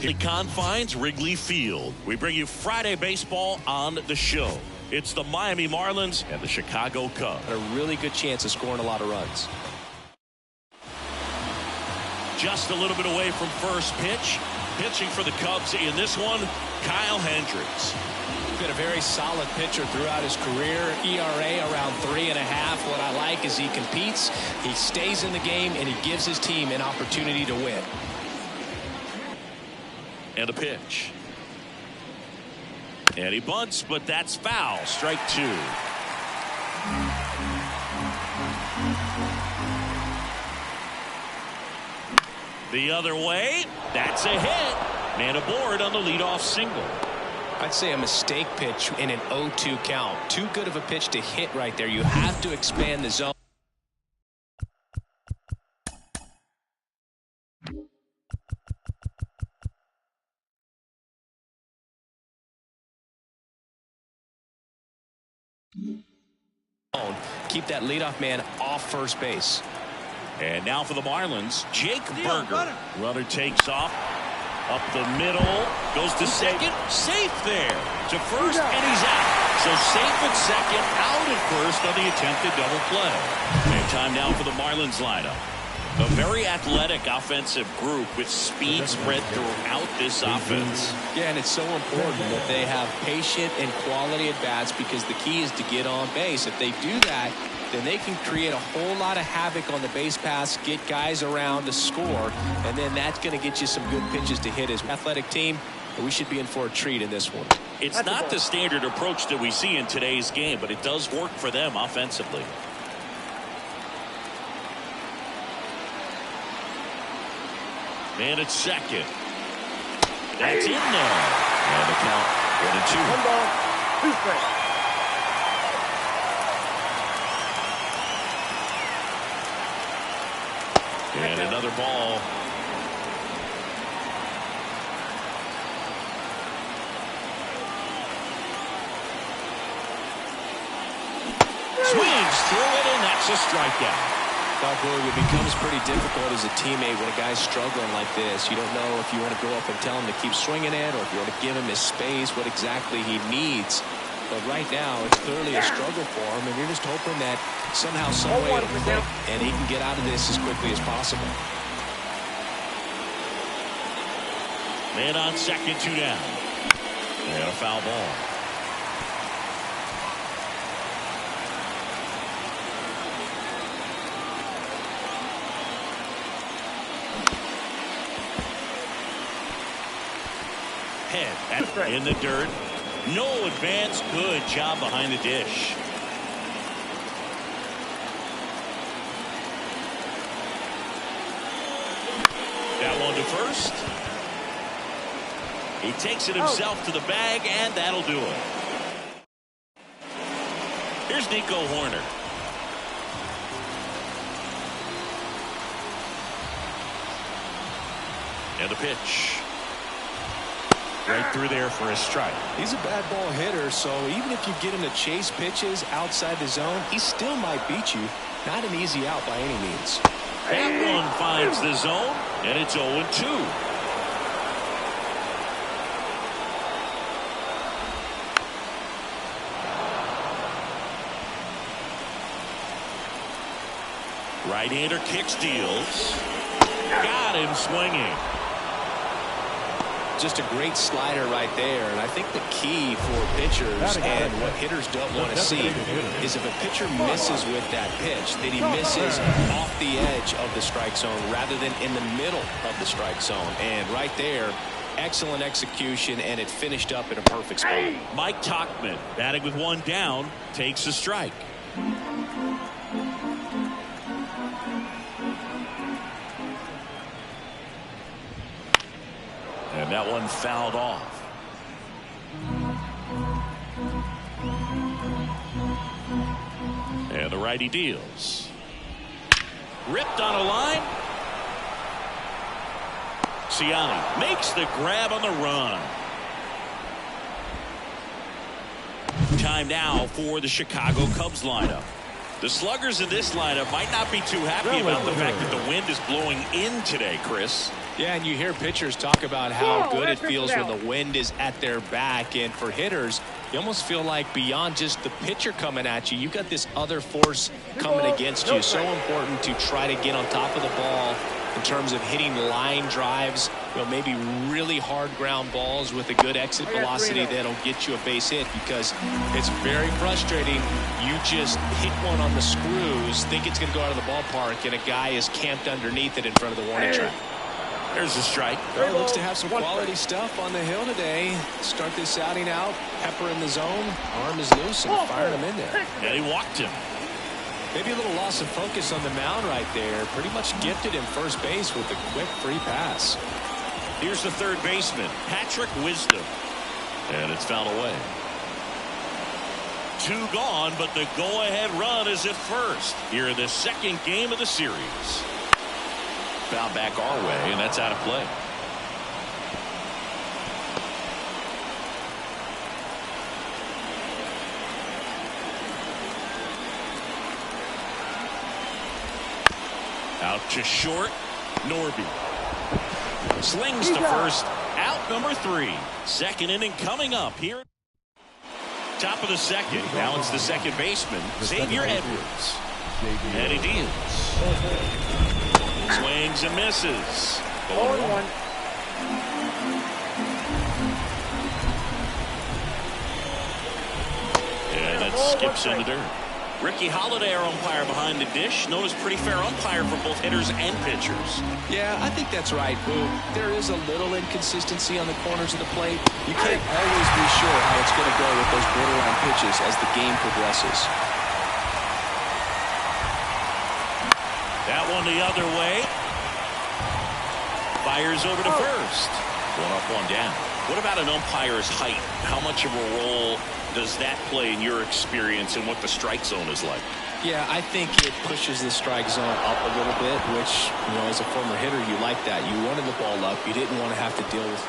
the confines, Wrigley Field. We bring you Friday baseball on the show. It's the Miami Marlins and the Chicago Cubs. A really good chance of scoring a lot of runs. Just a little bit away from first pitch. Pitching for the Cubs in this one, Kyle Hendricks. He's been a very solid pitcher throughout his career. ERA around 3.5. What I like is he competes, he stays in the game, and he gives his team an opportunity to win. And a pitch. And he bunts, but that's foul. Strike 2. The other way. That's a hit. Man aboard on the leadoff single. I'd say a mistake pitch in an 0-2 count. Too good of a pitch to hit right there. You have to expand the zone. Keep that leadoff man off first base. And now for the Marlins, Jake Burger. Runner takes off. Up the middle. Goes to second. Safe there. To first, and he's out. So safe at second, out at first on the attempted double play. And time now for the Marlins lineup. A very athletic offensive group with speed spread throughout this offense. Yeah, and it's so important that they have patient and quality at-bats because the key is to get on base. If they do that, then they can create a whole lot of havoc on the base pass, get guys around to score, and then that's going to get you some good pitches to hit as an athletic team. We should be in for a treat in this one. It's not the standard approach that we see in today's game, but it does work for them offensively. And it's second. That's in there. And the count 1-2. 1 ball, 2 strikes. And another ball. Swings through it, and that's a strikeout. It becomes pretty difficult as a teammate when a guy's struggling like this. You don't know if you want to go up and tell him to keep swinging it or if you want to give him his space, what exactly he needs. But right now, it's clearly a struggle for him, and you're just hoping that somehow, some way, it'll click, and he can get out of this as quickly as possible. Man on second, 2 down. And a foul ball. Head in the dirt. No advance. Good job behind the dish. That one to first. He takes it himself to the bag, and that'll do it. Here's Nico Horner. And the pitch. Right through there for a strike. He's a bad ball hitter, so even if you get him to chase pitches outside the zone, he still might beat you. Not an easy out by any means. That one finds the zone, and it's 0-2. Right-hander kicks, deals. Got him swinging. Just a great slider right there, and I think the key for pitchers and what hitters don't want to see is if a pitcher misses with that pitch, that he misses off the edge of the strike zone rather than in the middle of the strike zone. And right there, excellent execution, and it finished up in a perfect spot. Mike Tauchman, batting with 1 down, takes a strike. And that one fouled off. And the righty deals. Ripped on a line. Ciani makes the grab on the run. Time now for the Chicago Cubs lineup. The sluggers in this lineup might not be too happy about the fact that the wind is blowing in today, Chris. Yeah, and you hear pitchers talk about how good it feels when the wind is at their back. And for hitters, you almost feel like beyond just the pitcher coming at you, you've got this other force coming against you. So important to try to get on top of the ball in terms of hitting line drives, maybe really hard ground balls with a good exit velocity that'll get you a base hit, because it's very frustrating. You just hit one on the screws, think it's going to go out of the ballpark, and a guy is camped underneath it in front of the warning track. There's a strike. Well, looks to have some quality stuff on the hill today. Start this outing out. Pepper in the zone. Arm is loose and firing him in there. And he walked him. Maybe a little loss of focus on the mound right there. Pretty much gifted him first base with a quick free pass. Here's the third baseman, Patrick Wisdom. And it's fouled away. 2 gone, but the go-ahead run is at first here in the second game of the series. Foul back our way, and that's out of play. Out to short, Norby. Slings to first, out number 3. Second inning coming up here. Top of the second. Now it's the second baseman, Xavier Edwards. And he deals. Swings and misses. 0-1. And that skips in the dirt. Ricky Holiday, our umpire behind the dish, known as pretty fair umpire for both hitters and pitchers. Yeah, I think that's right, Boo. There is a little inconsistency on the corners of the plate. You can't always be sure how it's going to go with those borderline pitches as the game progresses. That one the other way. Fires over to first. 1 up, 1 down. What about an umpire's height? How much of a role does that play in your experience and what the strike zone is like? Yeah, I think it pushes the strike zone up a little bit, which, as a former hitter, you like that. You wanted the ball up. You didn't want to have to deal with.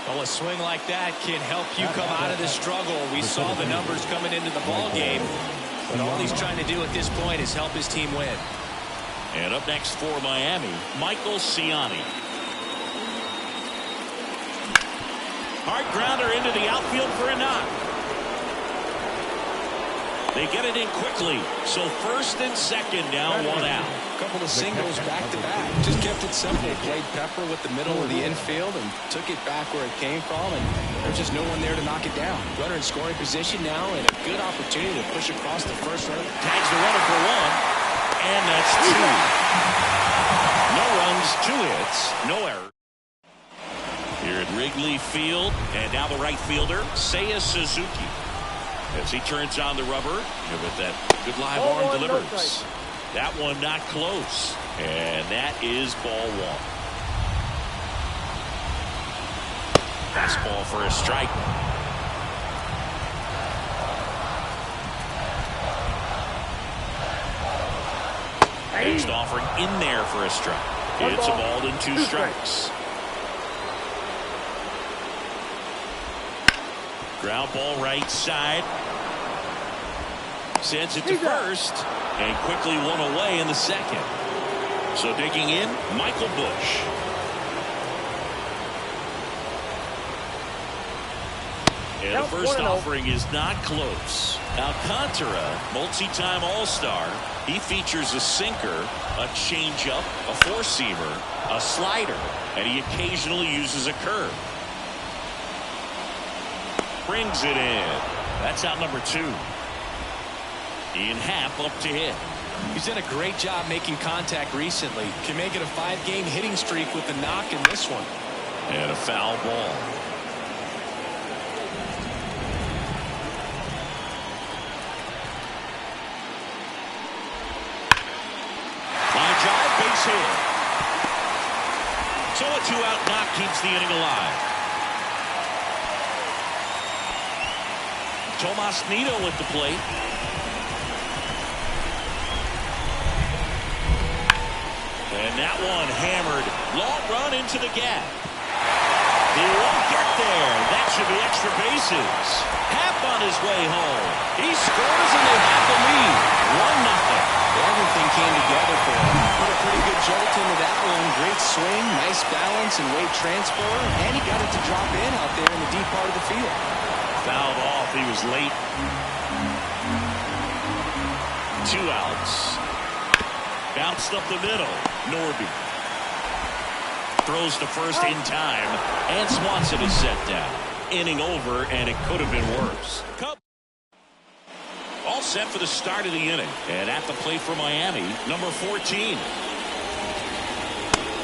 Well, a swing like that can help you come out of the struggle. We saw the numbers coming into the ball game, but all he's trying to do at this point is help his team win. And up next for Miami, Michael Ciani. Hard grounder into the outfield for a knock. They get it in quickly. So first and second down, 1 out. A couple of singles back to back. Just kept it simple. Played Pepper with the middle of the infield and took it back where it came from. And there's just no one there to knock it down. Runner in scoring position now, and a good opportunity to push across the first runner. Tags the runner for 1. And that's 2. No runs, 2 hits, no error. Here at Wrigley Field, and now the right fielder, Seiya Suzuki. As he turns on the rubber, and with that good live arm delivers. That one not close, and that is ball 1. Fastball for a strike. Next offering in there for a strike. It's a ball and 2 strikes. Ground ball right side. Sends it to first. And quickly 1 away in the second. So digging in, Michael Busch. And the first offering is not close. Alcantara, multi-time All-Star. He features a sinker, a changeup, a four-seamer, a slider, and he occasionally uses a curve. Brings it in. That's out number 2. Ian Happ up to hit. He's done a great job making contact recently. Can make it a 5-game hitting streak with the knock in this one. And a foul ball. Line drive, base hit. So a 2-out knock keeps the inning alive. Tomas Nido at the plate. And that one hammered. Long run into the gap. He won't get there. That should be extra bases. Happ on his way home. He scores and they have the lead. 1-0. Everything came together for him. pretty good jolt into that one. Great swing, nice balance and weight transfer, and he got it to drop in out there in the deep part of the field. Fouled off. He was late. 2 outs. Bounced up the middle. Norby throws to first in time, and Swanson is set down. Inning over, and it could have been worse. All set for the start of the inning. And at the plate for Miami, number 14.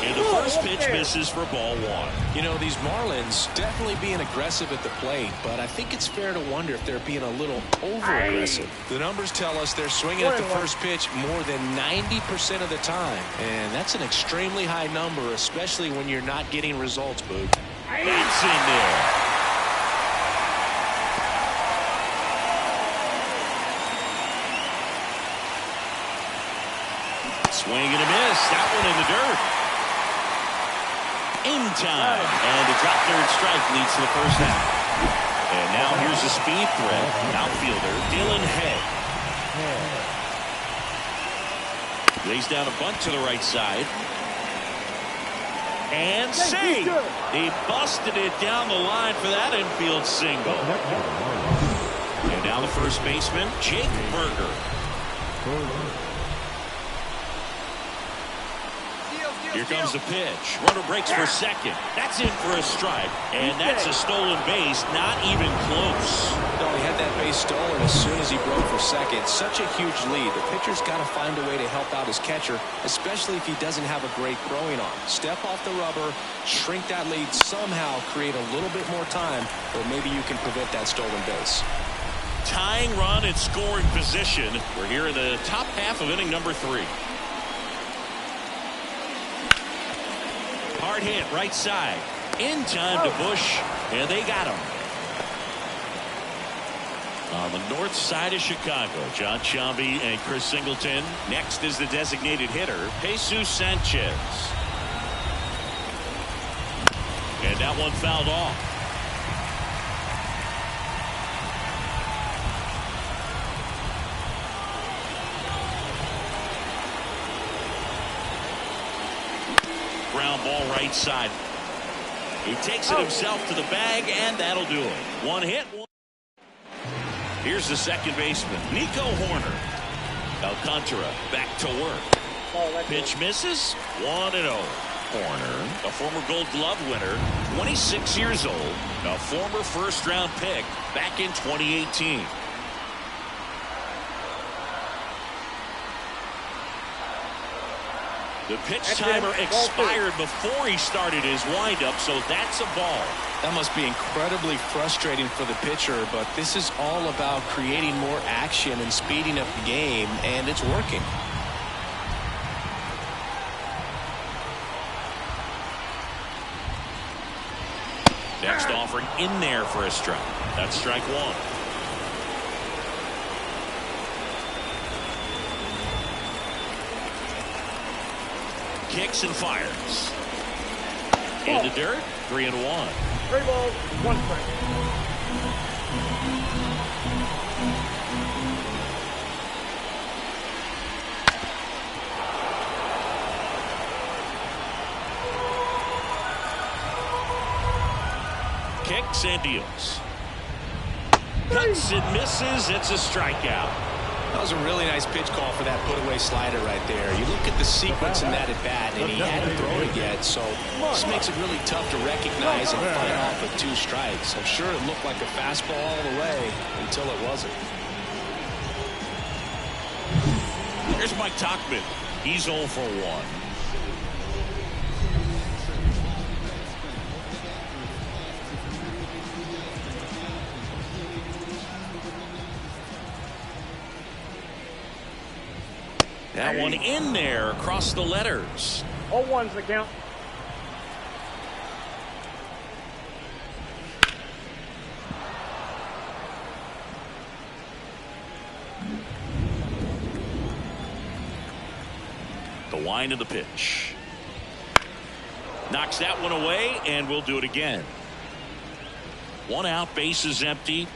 And the first pitch misses for ball 1. You know, these Marlins definitely being aggressive at the plate, but I think it's fair to wonder if they're being a little over-aggressive. The numbers tell us they're swinging at the first pitch more than 90% of the time, and that's an extremely high number, especially when you're not getting results, Boog. That's in there. Swing and a miss. That one in the dirt. In time. And the drop third strike leads to the first out. And now here's the speed threat. Outfielder Dylan Hay. Lays down a bunt to the right side. And save. He busted it down the line for that infield single. And now the first baseman, Jake Berger. Here comes the pitch. Runner breaks for second. That's in for a strike. And that's a stolen base. Not even close. No, he had that base stolen as soon as he broke for second. Such a huge lead. The pitcher's got to find a way to help out his catcher, especially if he doesn't have a great throwing arm. Step off the rubber, shrink that lead, somehow create a little bit more time, or maybe you can prevent that stolen base. Tying run in scoring position. We're here in the top half of inning number 3. Hard hit right side. In time to Bush, and they got him. On the north side of Chicago, John Sciambi and Chris Singleton. Next is the designated hitter, Jesus Sanchez. And that one fouled off. Ground ball right side. He takes it himself to the bag, and that'll do it. One hit. Here's the second baseman, Nico Horner. Alcantara back to work. Pitch misses. 1-0. Horner, a former Gold Glove winner, 26 years old, a former first-round pick back in 2018. The pitch timer expired before he started his windup, so that's a ball. That must be incredibly frustrating for the pitcher, but this is all about creating more action and speeding up the game, and it's working. Next offering in there for a strike. That's strike 1. Kicks and fires. In the dirt, 3-1. 3 balls, 1 strike. Kicks and deals. Cuts and misses. It's a strikeout. That was a really nice pitch call for that put-away slider right there. You look at the sequence in that at-bat, and he hadn't thrown it yet, so this makes it really tough to recognize and find off with 2 strikes. I'm sure it looked like a fastball all the way until it wasn't. Here's Mike Tauchman. He's 0 for 1. That one in there across the letters. All ones the count. The wind of the pitch. Knocks that one away, and we'll do it again. 1 out, base is empty.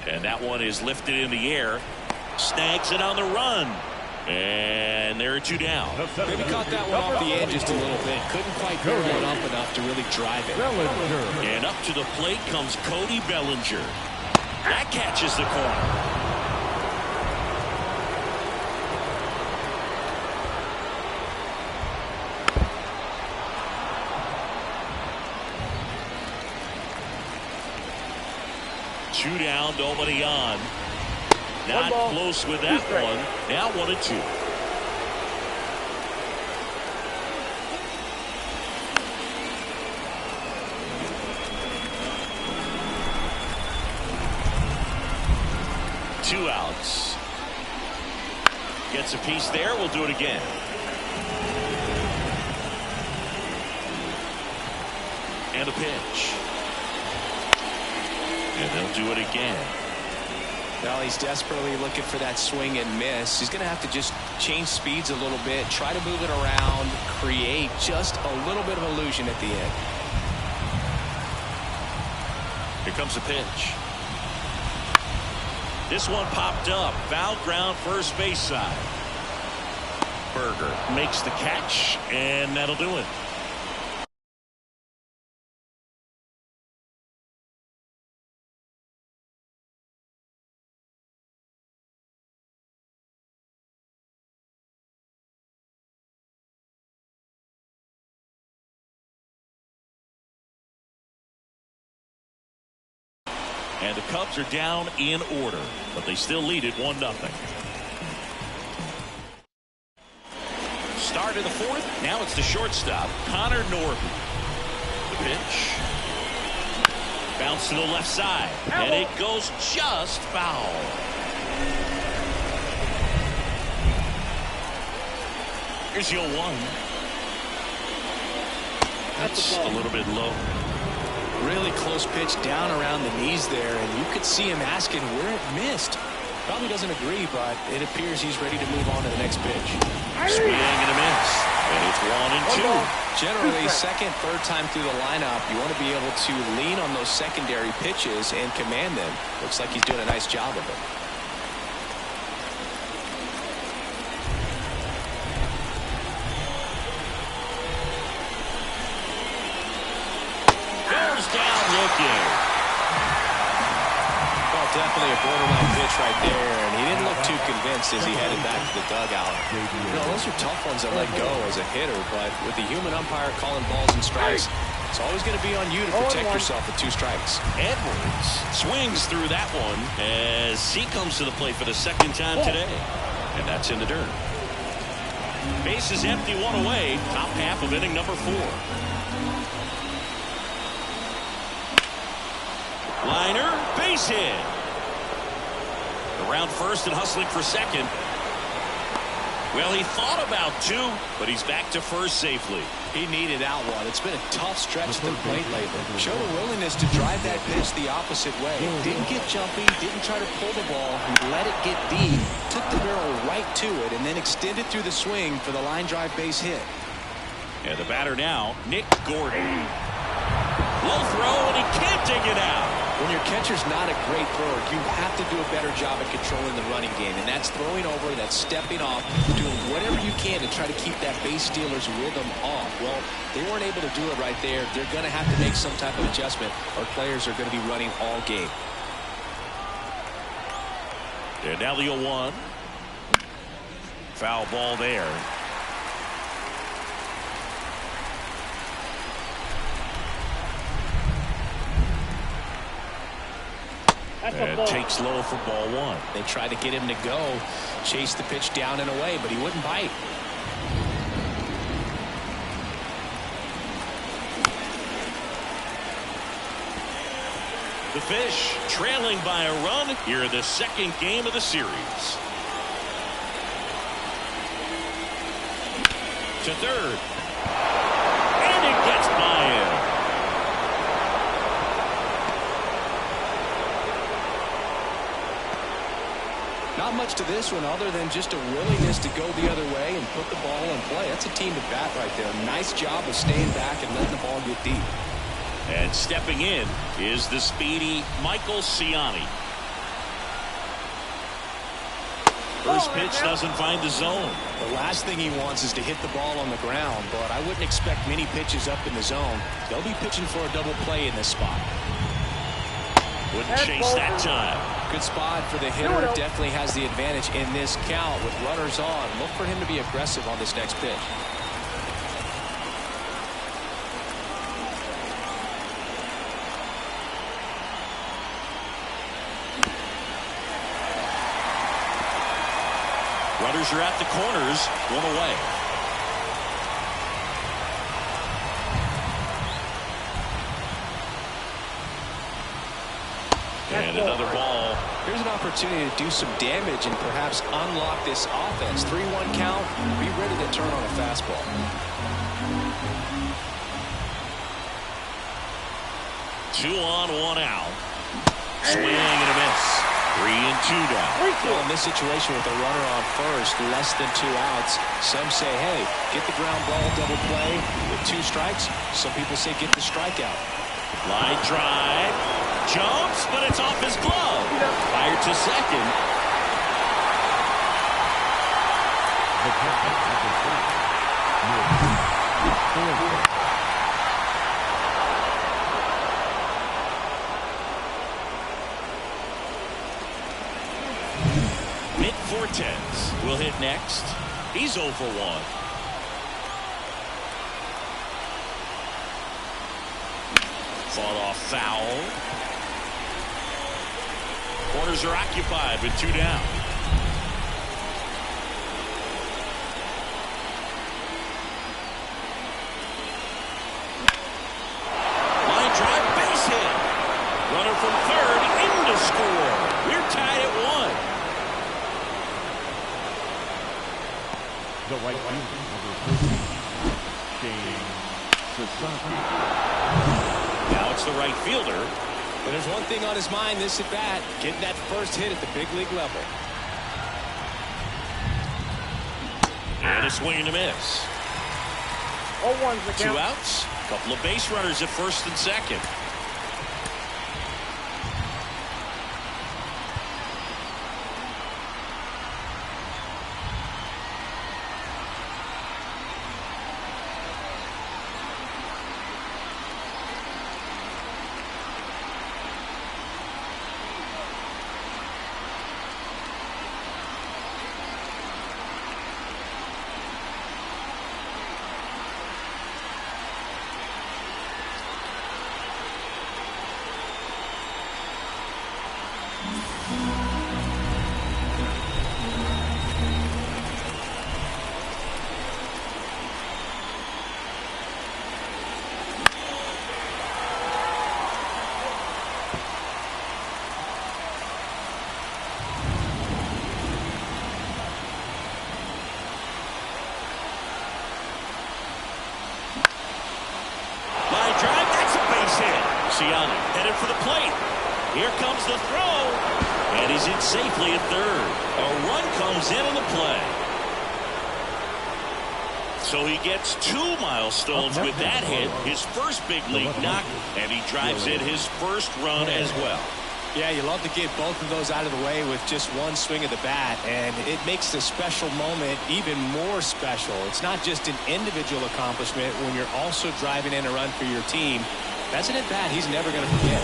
And that one is lifted in the air. Snags it on the run. And there are 2 down. Maybe caught that one off the edge just a little bit. Couldn't quite go one up enough to really drive it. And up to the plate comes Cody Bellinger. That catches the corner. Two down, nobody on. Not close with that one. Now 1-2. Two outs. Gets a piece there. We'll do it again. And a pitch. And they'll do it again. Well, he's desperately looking for that swing and miss. He's going to have to just change speeds a little bit, try to move it around, create just a little bit of illusion at the end. Here comes the pitch. This one popped up. Foul ground, first base side. Berger makes the catch, and that'll do it. And the Cubs are down in order, but they still lead it 1-0. Start of the 4th. Now it's the shortstop, Connor Norby. The pitch. Bounce to the left side. And it goes just foul. Here's your 1. That's a little bit low. Really close pitch down around the knees there, and you could see him asking where it missed. Probably doesn't agree, but it appears he's ready to move on to the next pitch. Swing and a miss. And it's 1-2. Generally, second, third time through the lineup, you want to be able to lean on those secondary pitches and command them. Looks like he's doing a nice job of it. Down looking. Well, definitely a borderline pitch right there, and he didn't look too convinced as he headed back to the dugout. You know, those are tough ones to let go as a hitter, but with the human umpire calling balls and strikes, it's always going to be on you to protect yourself with 2 strikes. Edwards swings through that one as he comes to the plate for the 2nd time today. And that's in the dirt. Base is empty, 1 away. Top half of inning number 4. Liner, base hit. Around first and hustling for second. Well, he thought about 2, but he's back to first safely. He needed out one. It's been a tough stretch at the plate lately. Showed a willingness to drive that pitch the opposite way. Didn't get jumpy, didn't try to pull the ball. He let it get deep, took the barrel right to it, and then extended through the swing for the line drive base hit. And the batter now, Nick Gordon. Low throw, and he can't dig it out. When your catcher's not a great thrower, you have to do a better job at controlling the running game. And that's throwing over, that's stepping off, doing whatever you can to try to keep that base stealer's rhythm off. Well, they weren't able to do it right there. They're going to have to make some type of adjustment, or players are going to be running all game. And now the 0-1. Foul ball there. And takes low for ball 1. They tried to get him to go, chase the pitch down and away, but he wouldn't bite. The Fish trailing by a run here in the 2nd game of the series. To third. And it gets by him. Not much to this one other than just a willingness to go the other way and put the ball in play. That's a team at bat right there. Nice job of staying back and letting the ball get deep. And stepping in is the speedy Michael Ciani. First pitch doesn't find the zone. The last thing he wants is to hit the ball on the ground, but I wouldn't expect many pitches up in the zone. They'll be pitching for a double play in this spot. Wouldn't chase that time. Good spot for the hitter. Definitely has the advantage in this count with runners on. Look for him to be aggressive on this next pitch. Runners are at the corners, one away. And another ball. Here's an opportunity to do some damage and perhaps unlock this offense. 3-1 count. Be ready to turn on a fastball. Two on, one out. Swing and a miss. 3-2 down. Well, in this situation with a runner on first, less than 2 outs, some say, hey, get the ground ball, double play with 2 strikes. Some people say get the strikeout. Line drive. Jumps, but it's off his glove. Fired to second. Mick Fortes will hit next. He's 0 for 1. Fought off foul. Corners are occupied with 2 down. Line drive, base hit. Runner from third in to score. We're tied at 1. The right fielder, Now it's the right fielder. But there's one thing on his mind this at bat, getting that first hit at the big league level. And a swing and a miss. 0-1's the count. 2 outs. Couple of base runners at first and second. Headed for the plate. Here comes the throw. And he's in safely at third. A run comes in on the play. So he gets 2 milestones with that hit. His first big league knock. And he drives in his first run as well. Yeah, you love to get both of those out of the way with just one swing of the bat, and it makes the special moment even more special. It's not just an individual accomplishment when you're also driving in a run for your team. That's an at-bat he's never going to forget.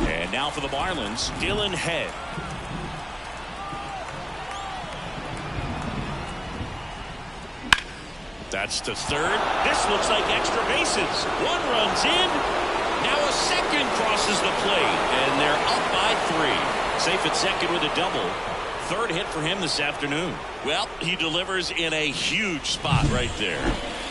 And now for the Marlins, Dylan Head. That's to third. This looks like extra bases. 1 runs in. Now a second crosses the plate, and they're up by 3. Safe at second with a double. Third hit for him this afternoon. Well, he delivers in a huge spot right there.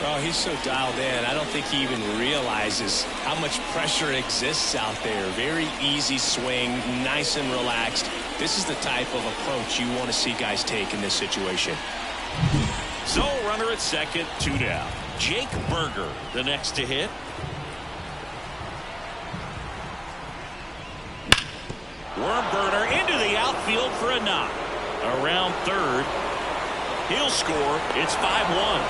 Oh, he's so dialed in. I don't think he even realizes how much pressure exists out there. Very easy swing, nice and relaxed. This is the type of approach you want to see guys take in this situation. So, runner at second, 2 down. Jake Berger, the next to hit. Worm burner into the outfield for a knock. Around third. He'll score. It's 5-1.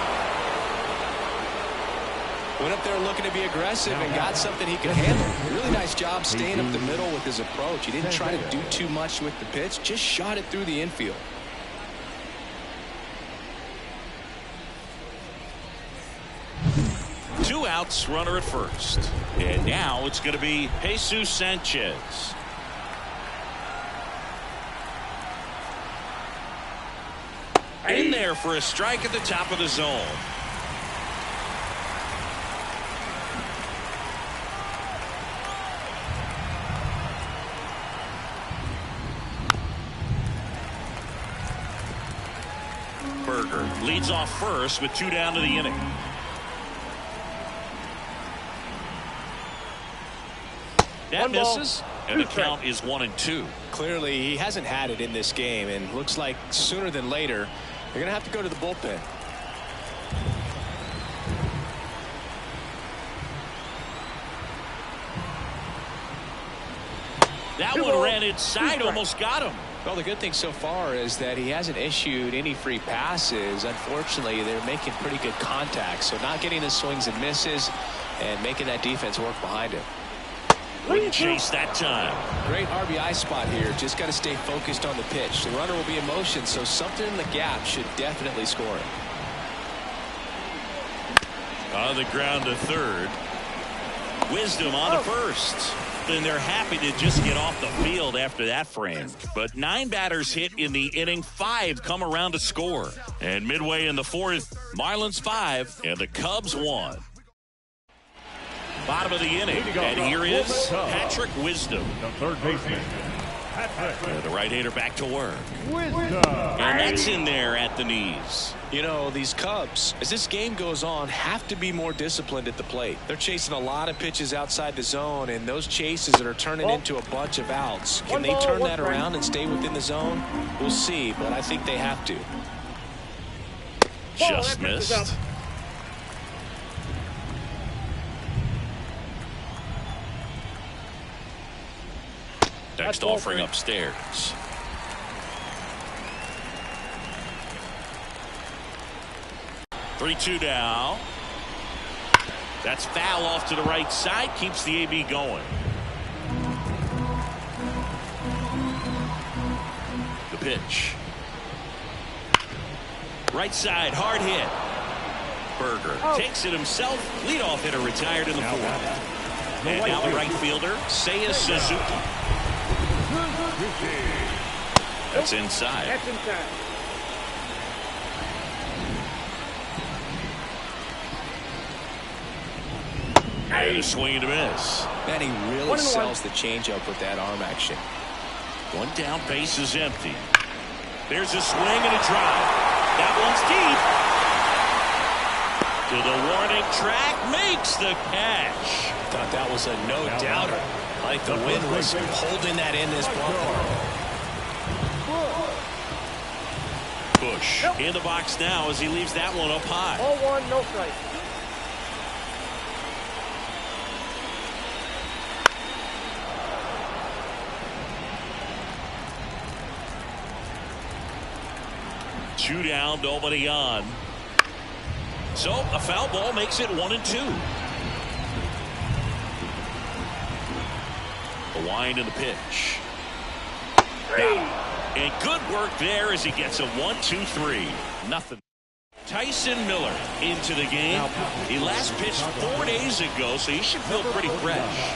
Went up there looking to be aggressive and got something he could handle. Really nice job staying up the middle with his approach. He didn't try to do too much with the pitch, just shot it through the infield. Two outs, runner at first. And now it's going to be Jesus Sanchez. In there for a strike at the top of the zone. Berger leads off first with 2 down to the inning. That misses, and the count is 1-2. Clearly, he hasn't had it in this game, and looks like sooner than later, they're going to have to go to the bullpen. That one ran inside, almost got him. Well, the good thing so far is that he hasn't issued any free passes. Unfortunately, they're making pretty good contact, so not getting the swings and misses and making that defense work behind him. Wouldn't chase that time. Great RBI spot here. Just got to stay focused on the pitch. The runner will be in motion, so something in the gap should definitely score it. On the ground to third. Wisdom on to first. And they're happy to just get off the field after that frame. But 9 batters hit in the inning. 5 come around to score. And midway in the 4th, Marlins 5 and the Cubs 1. Bottom of the inning, and here is Patrick Wisdom. The third baseman, And the right-hander back to work. And that's in there at the knees. You know, these Cubs, as this game goes on, have to be more disciplined at the plate. They're chasing a lot of pitches outside the zone, and those chases that are turning into a bunch of outs. Can they turn that around and stay within the zone? We'll see, but I think they have to. Just missed. Next offering upstairs. Three-two now. That's foul off to the right side. Keeps the AB going. The pitch. Right side, hard hit. Berger takes it himself. Leadoff hitter retired in the 4th. And now the right fielder, Seiya Suzuki. That's inside. That's inside. And a swing and a miss. Man, he really sells the changeup with that arm action. 1 down, base is empty. There's a swing and a drive. That one's deep. To the warning track, makes the catch. Thought that was a no-doubter. Like the wind was holding that in this ballpark. Bush in the box now as he leaves that one up high. 0-1, no strike. Two down, nobody on. So a foul ball makes it 1-2. The wind and the pitch. And good work there as he gets a 1-2-3. Nothing. Tyson Miller into the game. He last pitched 4 days ago, so he should feel pretty fresh.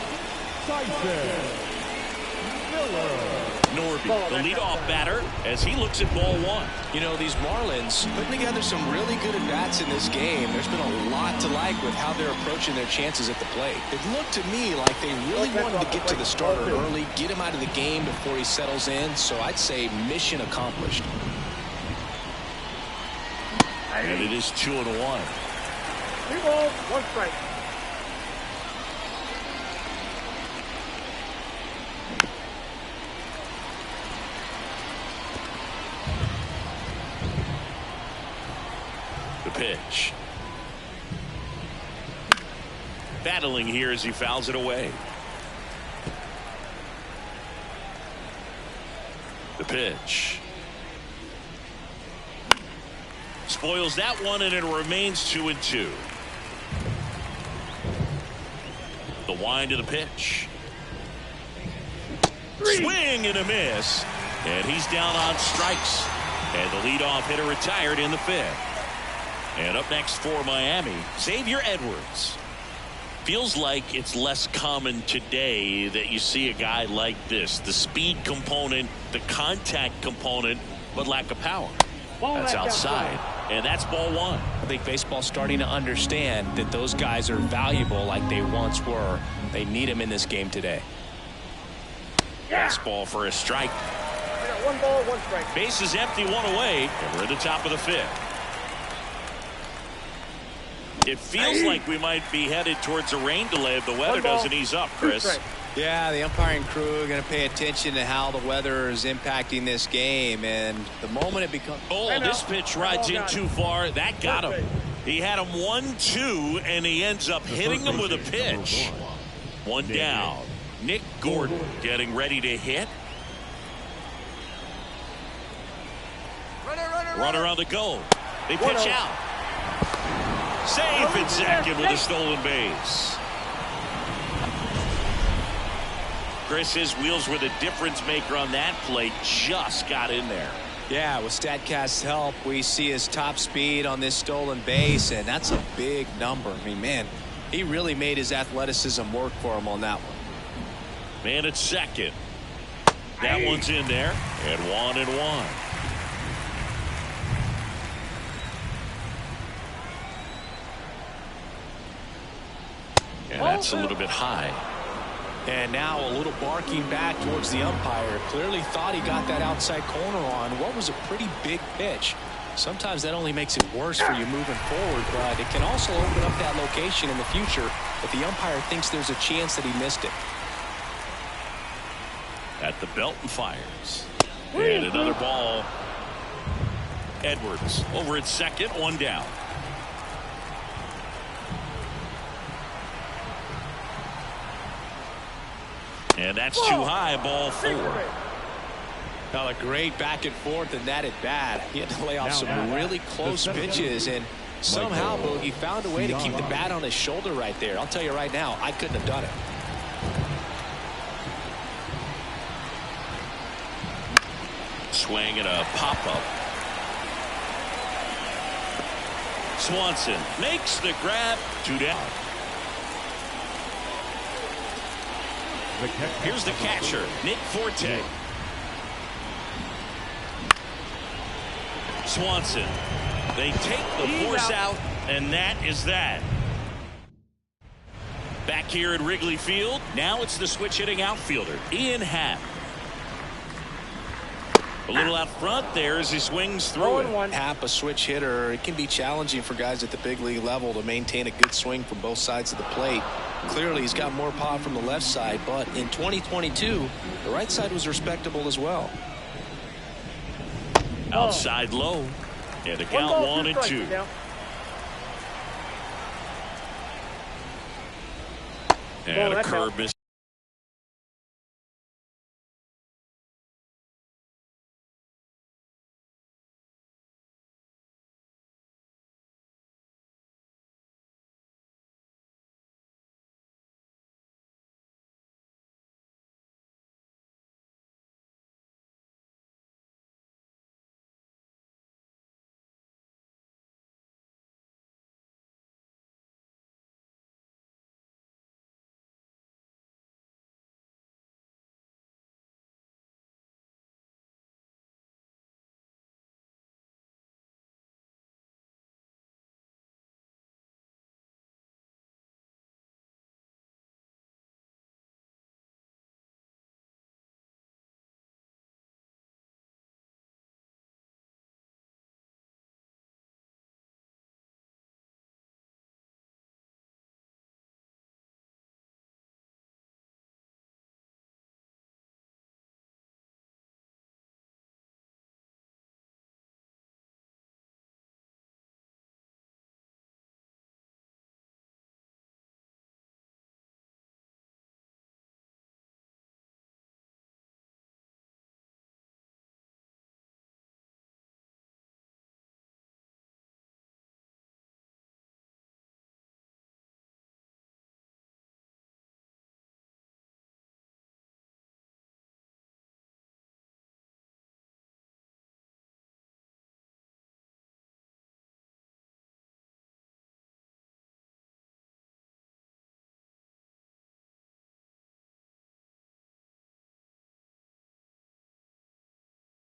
Norby, the leadoff batter, as he looks at ball 1. You know, these Marlins putting together some really good at-bats in this game. There's been a lot to like with how they're approaching their chances at the plate. It looked to me like they really wanted to get to the starter early, get him out of the game before he settles in. So I'd say mission accomplished. And it is 2-1. 3 balls, 1 strike. Pitch. Battling here as he fouls it away. The pitch. Spoils that one, and it remains 2-2. The wind of the pitch. Swing and a miss. And he's down on strikes. And the leadoff hitter retired in the fifth. And up next for Miami, Xavier Edwards. Feels like it's less common today that you see a guy like this. The speed component, the contact component, but lack of power. That's outside. And that's ball one. I think baseball's starting to understand that those guys are valuable like they once were. They need them in this game today. Fastball for a strike. We got 1 ball, 1 strike. Base is empty, 1 away, and we're at the top of the fifth. It feels like we might be headed towards a rain delay if the weather doesn't ease up, Chris. Yeah, the umpiring crew are going to pay attention to how the weather is impacting this game, and the moment it becomes... Oh, this pitch rides in too far. That got him. He had him 1-2, and he ends up hitting him with a pitch. 1 down. Nick Gordon getting ready to hit. Runner on the go. They pitch out. Safe at second with a stolen base. Chris, his wheels were the difference maker on that play. Just got in there. Yeah, with StatCast's help, we see his top speed on this stolen base, and that's a big number. I mean, man, he really made his athleticism work for him on that one. Man at second. That one's in there. And 1-1. And that's a little bit high. And now a little barking back towards the umpire. Clearly thought he got that outside corner on what was a pretty big pitch. Sometimes that only makes it worse for you moving forward, but it can also open up that location in the future if the umpire thinks there's a chance that he missed it. At the belt and fires. And another ball. Edwards over at second, 1 down. And that's too high, ball 4. Now a great back and forth and that at bat. He had to lay off some really close pitches, and somehow he found a way to keep the bat on his shoulder right there. I'll tell you right now, I couldn't have done it. Swing and a pop-up. Swanson makes the grab. 2 down. Here's the catcher, Nick Forte. Swanson. They take the force out, and that is that. Back here at Wrigley Field, now it's the switch-hitting outfielder, Ian Happ. A little out front there as he swings through it. Happ, a switch hitter. It can be challenging for guys at the big league level to maintain a good swing from both sides of the plate. Clearly, he's got more pop from the left side, but in 2022, the right side was respectable as well. Outside low. And a count 1-2. And a curve miss.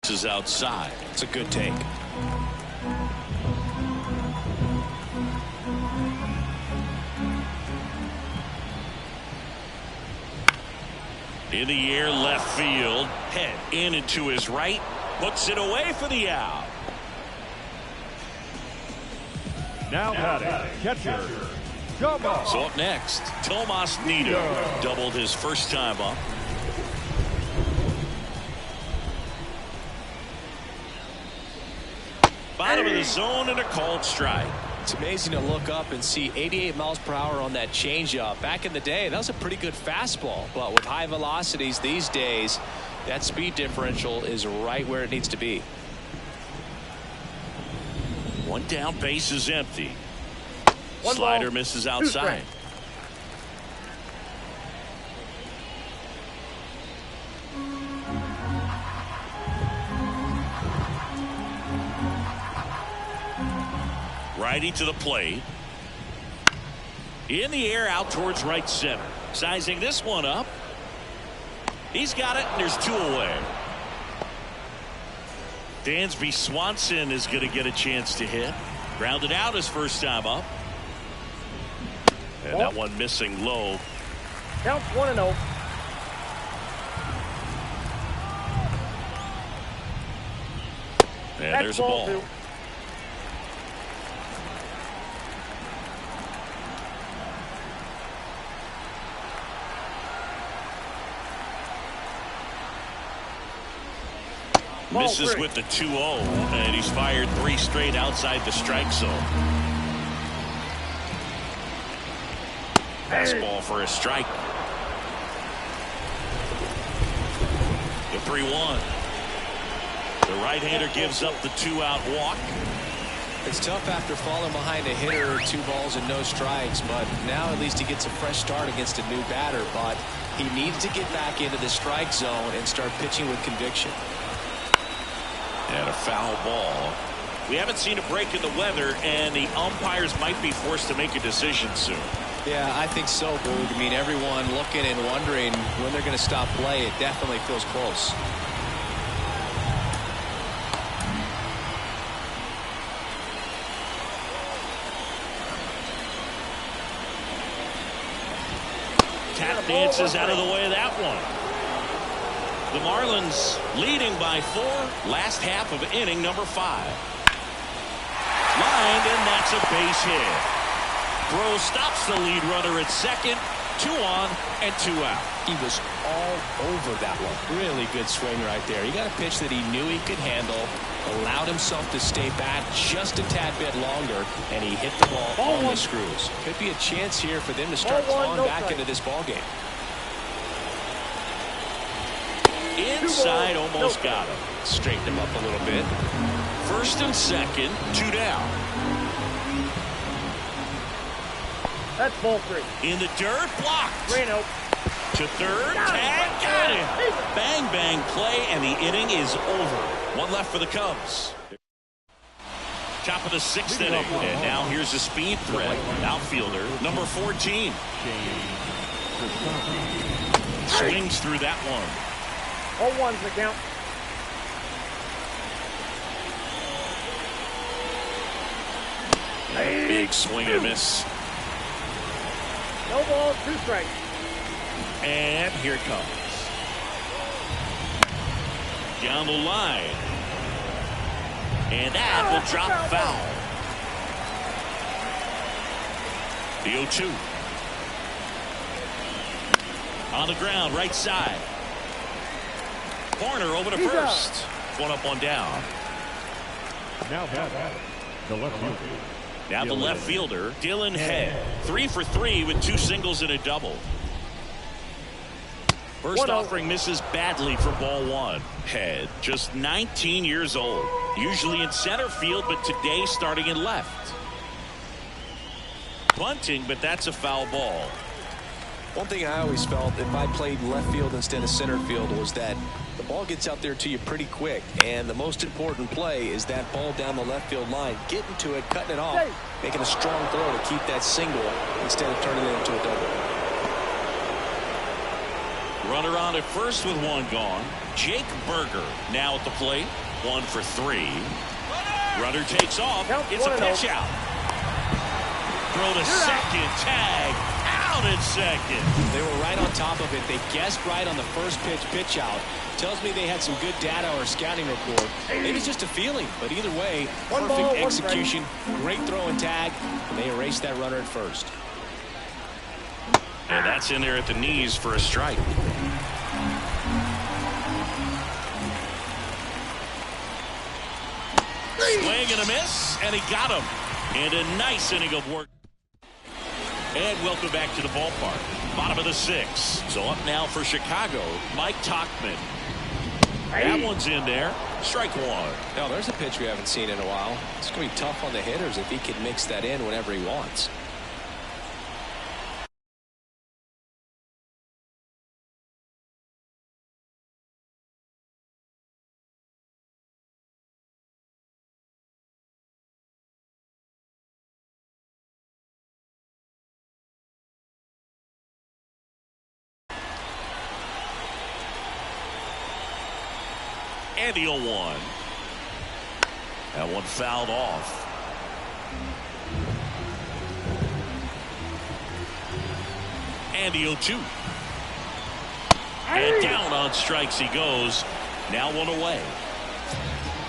is outside. It's a good take. In the air, left field. Head in and to his right. Puts it away for the out. Now batting, catcher, Tomas. So up next, Tomas Nido doubled his first time up. Bottom of the zone and a called strike. It's amazing to look up and see 88 miles per hour on that changeup. Back in the day, that was a pretty good fastball. But with high velocities these days, that speed differential is right where it needs to be. One down, base is empty. One Slider ball, misses 2 outside. strikes. Righty to the plate. In the air, out towards right center. Sizing this one up. He's got it, and there's 2 away. Dansby Swanson is going to get a chance to hit. Grounded out his first time up. And that one missing low. Counts 1-0. And That's there's a ball. 2. Misses with the 2-0, and he's fired 3 straight outside the strike zone. Fastball for a strike. The 3-1. The right-hander gives up the 2-out walk. It's tough after falling behind a hitter, 2 balls and no strikes, but now at least he gets a fresh start against a new batter. But he needs to get back into the strike zone and start pitching with conviction. And a foul ball. We haven't seen a break in the weather, and the umpires might be forced to make a decision soon. Yeah, I think so, Boog. I mean, everyone looking and wondering when they're going to stop play. It definitely feels close. Tap dances out of the way of that one. The Marlins leading by 4, last half of inning number 5. Lined, and that's a base hit. Throw stops the lead runner at second. 2 on and 2 out. He was all over that one. Really good swing right there. He got a pitch that he knew he could handle, allowed himself to stay back just a tad bit longer, and he hit the ball on the screws. Could be a chance here for them to start clawing back into this ball game. Inside, almost got him. Straighten him up a little bit. First and second, 2 down. That's ball 3. In the dirt, blocked. 3-0. To third, tag, got him. Bang, bang play, and the inning is over. 1 left for the Cubs. Top of the 6th inning, and now here's a speed threat. Outfielder, number 14. Swings through that one. 0-1's the count. Big swing and a miss. No balls, 2 strikes. And here it comes. Down the line. And that will drop foul. The 0-2. On the ground, right side. Corner over to first. 1 up, 1 down. Now batting, the left fielder. Now the left fielder, Dylan Head. 3 for 3 with 2 singles and a double. First offering misses badly for ball 1. Head, just 19 years old. Usually in center field, but today starting in left. Bunting, but that's a foul ball. One thing I always felt if I played left field instead of center field was that the ball gets out there to you pretty quick, and the most important play is that ball down the left field line, getting to it, cutting it off, making a strong throw to keep that single instead of turning it into a double. Runner on at first with one gone. Jake Berger now at the plate. 1 for 3. Runner takes off. It's a pitch out. Throw to second. Tag out at second. They were right on top of it. They guessed right on the first pitch out. Tells me they had some good data or scouting report. Maybe it's just a feeling, but either way, perfect execution, great throw and tag, and they erased that runner at first. And that's in there at the knees for a strike. Swing and a miss, and he got him. And a nice inning of work. And welcome back to the ballpark. Bottom of the 6th. So up now for Chicago, Mike Tauchman. That one's in there. Strike 1. Now there's a pitch we haven't seen in a while. It's going to be tough on the hitters if he can mix that in whenever he wants. And the 0-1. That one fouled off. And the 0-2. And down on strikes he goes. Now one away.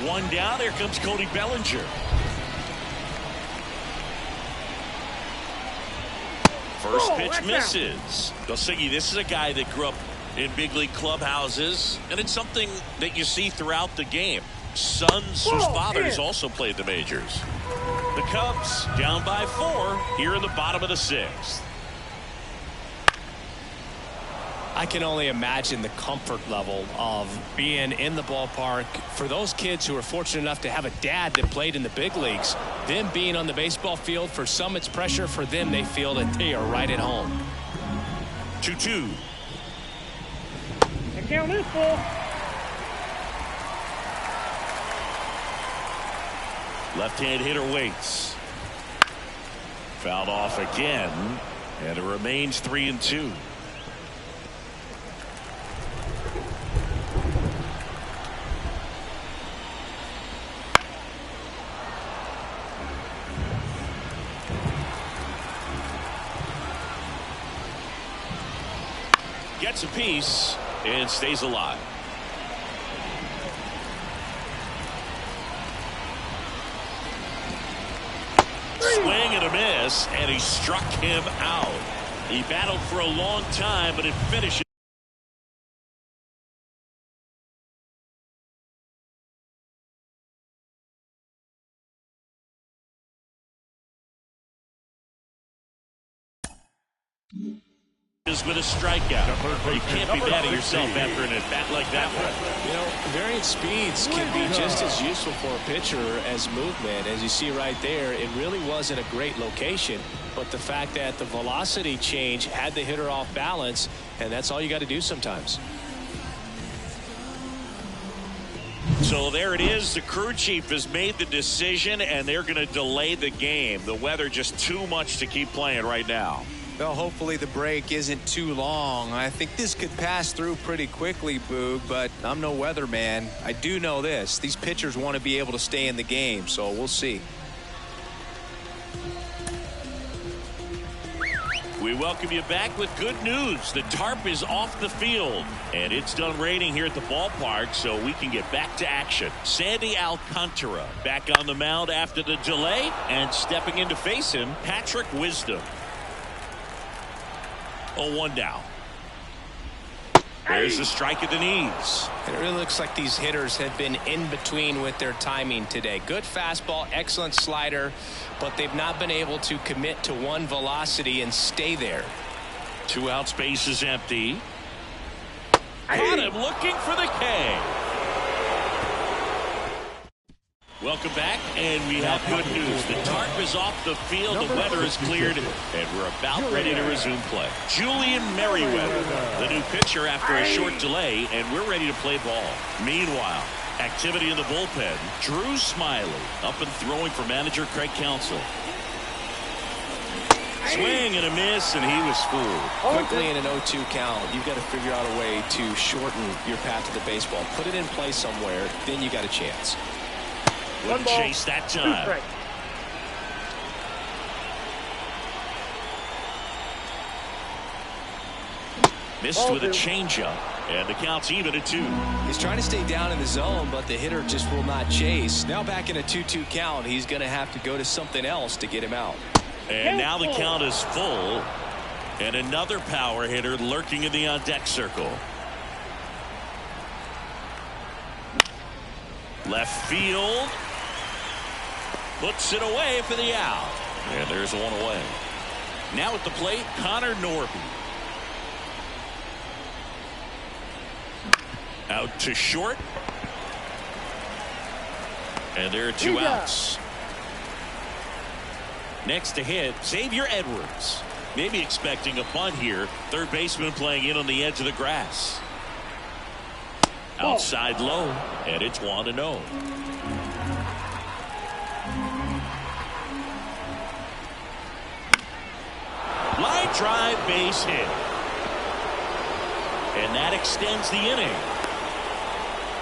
One down. Here comes Cody Bellinger. First pitch misses. Gosigi, this is a guy that grew up in big league clubhouses, and it's something that you see throughout the game. Sons whose fathers also played the majors. The Cubs down by 4 here in the bottom of the 6th. I can only imagine the comfort level of being in the ballpark for those kids who are fortunate enough to have a dad that played in the big leagues. Them being on the baseball field, for some it's pressure. For them, they feel that they are right at home. 2-2. Count is full. Left-hand hitter waits. Fouled off again, and it remains 3-2. Gets a piece and stays alive. Swing and a miss, and he struck him out. He battled for a long time, but it finishes. With a strikeout. You can't be mad at yourself after an at-bat like that one. You know, variant speeds can be just as useful for a pitcher as movement. As you see right there, it really wasn't a great location, but the fact that the velocity change had the hitter off balance, and that's all you got to do sometimes. So there it is. The crew chief has made the decision, and they're going to delay the game. The weather just too much to keep playing right now. Well, hopefully the break isn't too long. I think this could pass through pretty quickly, Boog, but I'm no weatherman. I do know this. These pitchers want to be able to stay in the game, so we'll see. We welcome you back with good news. The tarp is off the field, and it's done raining here at the ballpark, so we can get back to action. Sandy Alcantara back on the mound after the delay, and stepping in to face him, Patrick Wisdom. 0-1 down. There's the strike at the knees. It really looks like these hitters have been in between with their timing today. Good fastball, excellent slider, but they've not been able to commit to one velocity and stay there. 2 out, space is empty. Caught him looking for the K. Welcome back, and we have good news. The tarp is off the field, the weather is cleared, and we're about ready to resume play. Julian Merriweather, the new pitcher after a short delay, and we're ready to play ball. Meanwhile, activity in the bullpen. Drew Smiley up and throwing for manager Craig Counsell. Swing and a miss, and he was fooled. Quickly in an 0-2 count, you've got to figure out a way to shorten your path to the baseball. Put it in play somewhere, then you got a chance. Wouldn't chase that time. Missed with a changeup, and the count's even at 2. He's trying to stay down in the zone, but the hitter just will not chase. Now back in a 2-2 count, he's going to have to go to something else to get him out. And now the count is full, and another power hitter lurking in the on-deck circle. Left field. Puts it away for the out. And there's one away. Now at the plate, Connor Norby. Out to short. And there are 2 outs. Next to hit, Xavier Edwards. Maybe expecting a bunt here. Third baseman playing in on the edge of the grass. Outside low, and it's 1-0. Line drive, base hit. And that extends the inning.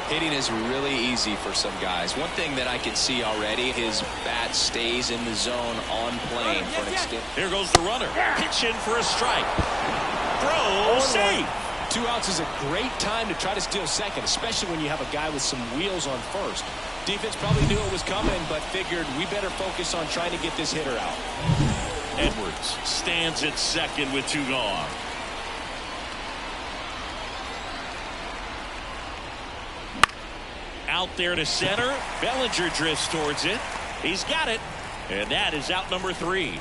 Hitting is really easy for some guys. One thing that I can see already, his bat stays in the zone on plane for an extent. Here goes the runner. Pitch in for a strike. Throw safe. 2 outs is a great time to try to steal second, especially when you have a guy with some wheels on first. Defense probably knew it was coming, but figured we better focus on trying to get this hitter out. Edwards stands at second with 2 gone. Out there to center. Bellinger drifts towards it. He's got it. And that is out number 3.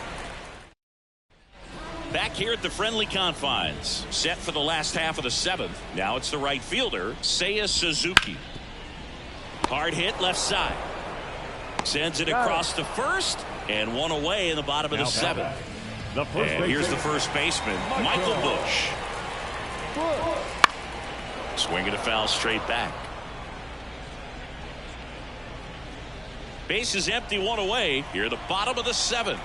Back here at the friendly confines. Set for the last half of the 7th. Now it's the right fielder, Seiya Suzuki. Hard hit left side. Sends it across to first. And 1 away in the bottom of the 7th. And here's the first baseman, Michael Busch. Swinging a foul straight back. Base is empty, 1 away. Here at the bottom of the 7th.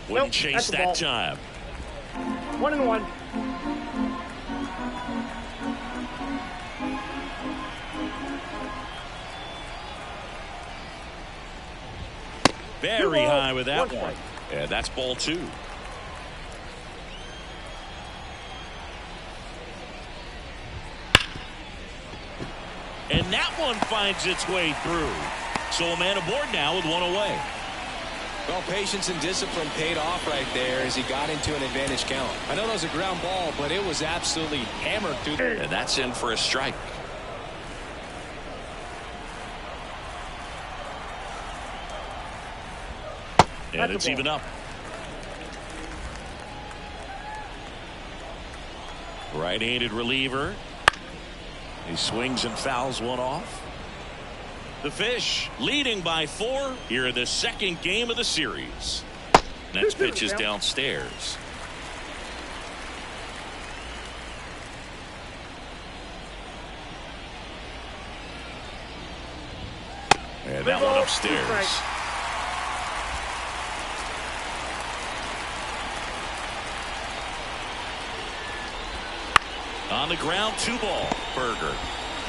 Wouldn't chase that time. 1-1. Very high with that one. And that's ball 2. And that one finds its way through. So a man aboard now with 1 away. Well, patience and discipline paid off right there as he got into an advantage count. I know that was a ground ball, but it was absolutely hammered through. And that's in for a strike. And it's even up. Right-handed reliever. He swings and fouls one off. The Fish leading by 4 here in the 2nd game of the series. Next pitch is downstairs. And that one upstairs. On the ground, 2 ball. Berger.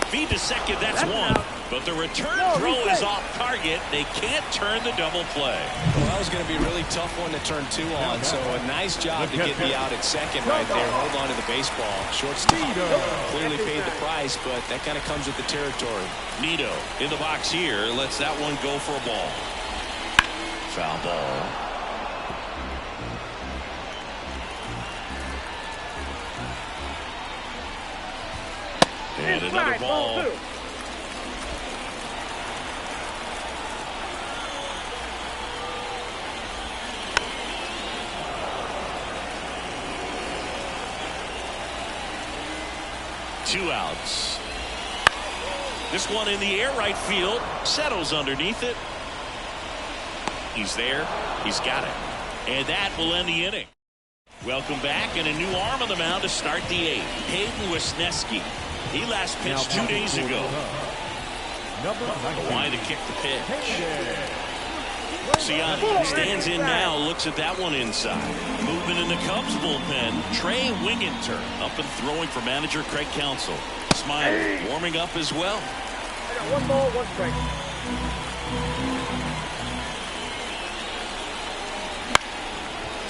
Feed to second, that's 1. But the return throw is off target. They can't turn the double play. Well, that was going to be a really tough one to turn 2 on. So a nice job to get me out at second right there. Hold on to the baseball. Shortstop clearly paid the price, but that kind of comes with the territory. Nito in the box here. Lets that one go for a ball. Foul ball. And another ball. 2 outs. This one in the air, right field. Settles underneath it. He's there. He's got it. And that will end the inning. Welcome back, and a new arm on the mound to start the 8th. Hayden Wisniewski. He last pitched 2 days ago. The line to kick the pitch. Siani stands in now, looks at that one inside. Movement in the Cubs bullpen. Trey Winginter up and throwing for manager Craig Counsell. Smiley warming up as well. I got 1 ball, 1 strike.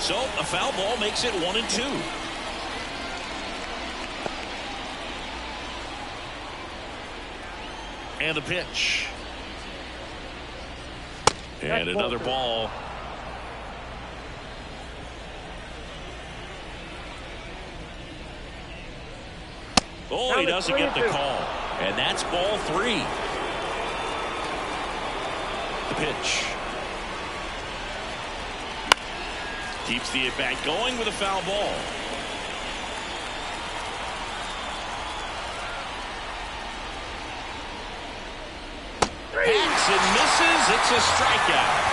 So a foul ball makes it 1-2. And the pitch. And another ball. Oh, he doesn't get the call. And that's ball 3. The pitch. Keeps the at-bat going with a foul ball. Hacks and misses. It's a strikeout.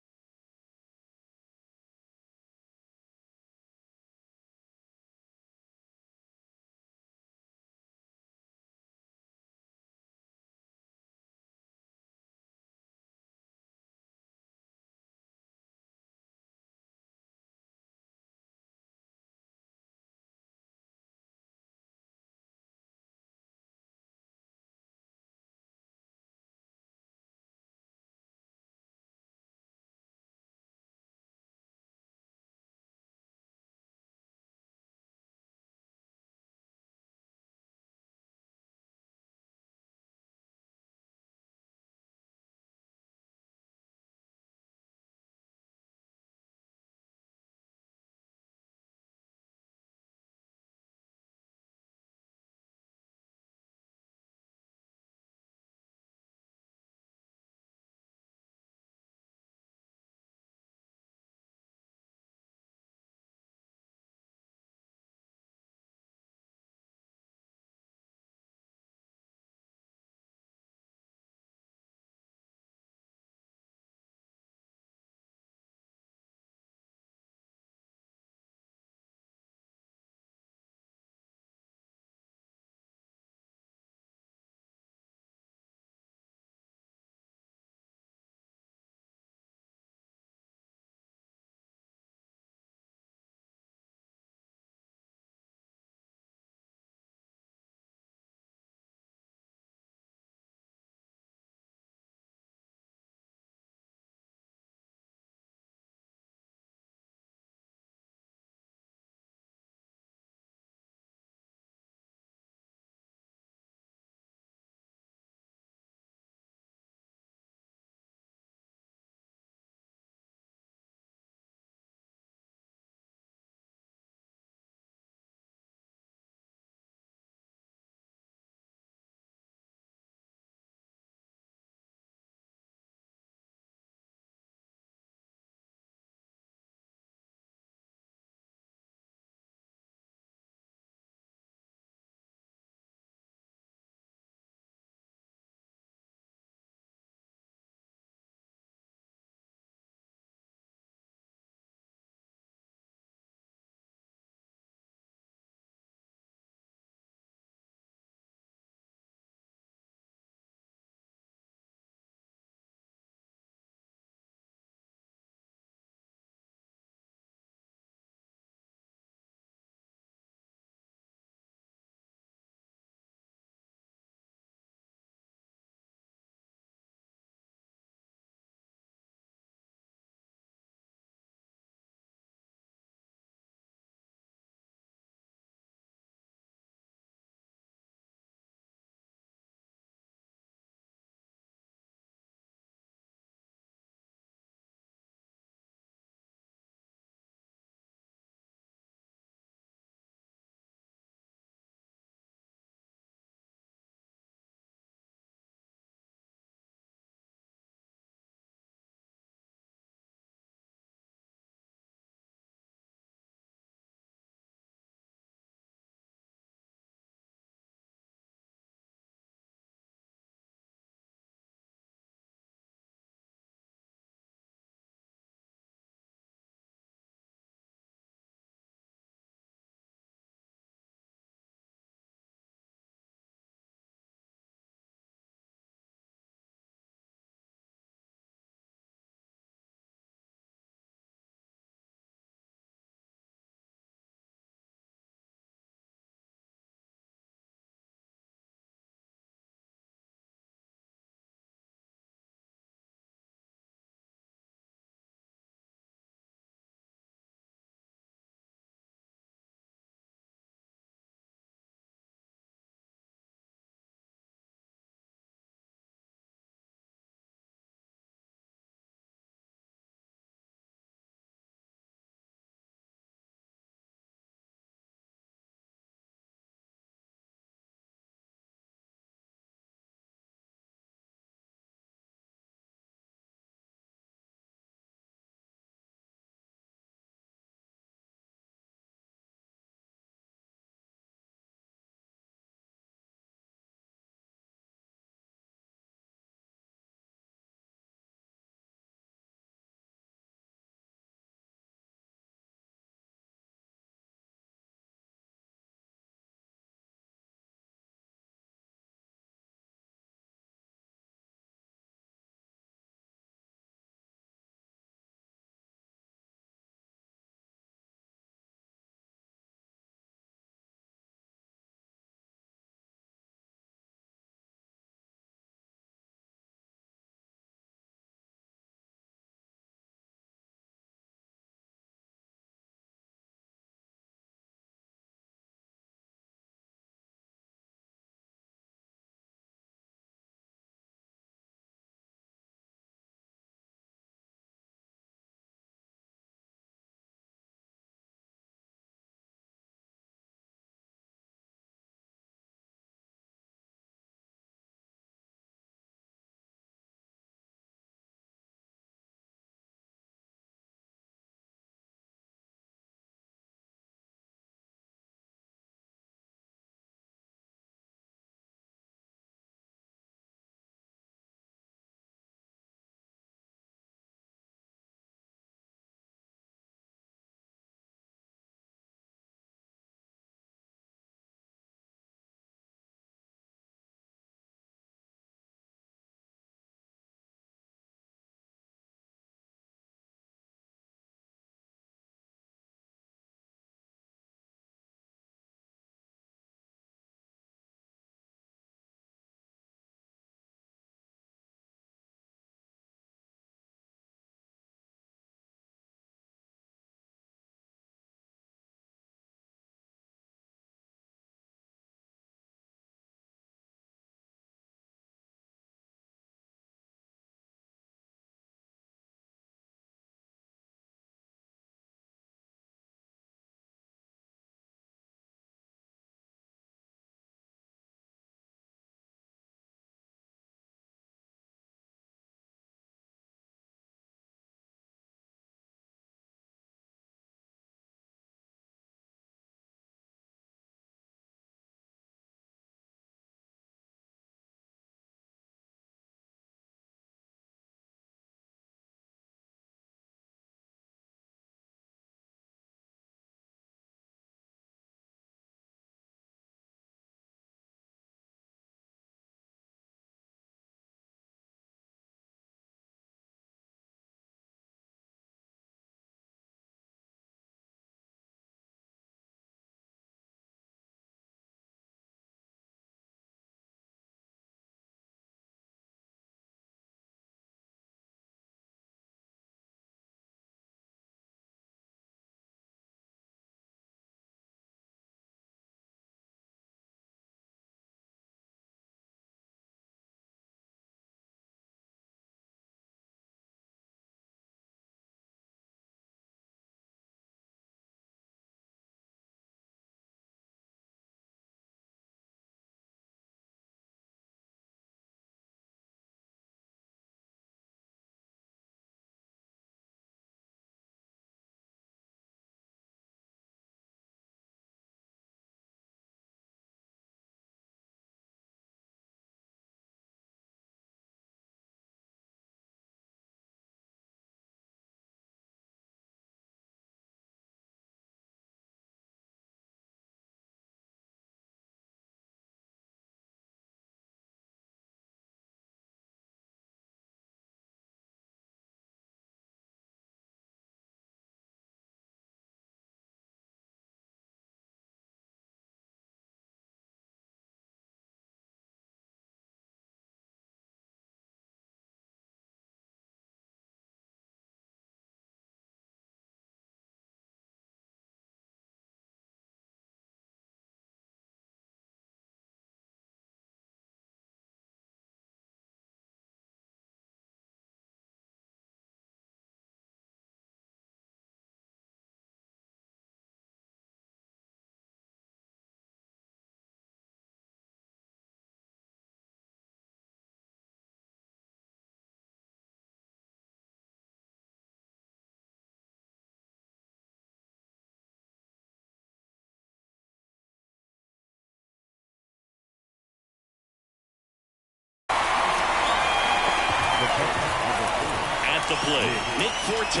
the plate, Nick Fortes.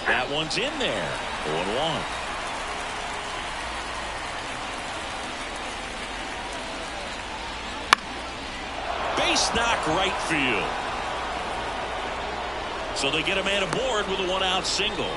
That one's in there. 0-1. Base knock right field. So they get a man aboard with a one-out single.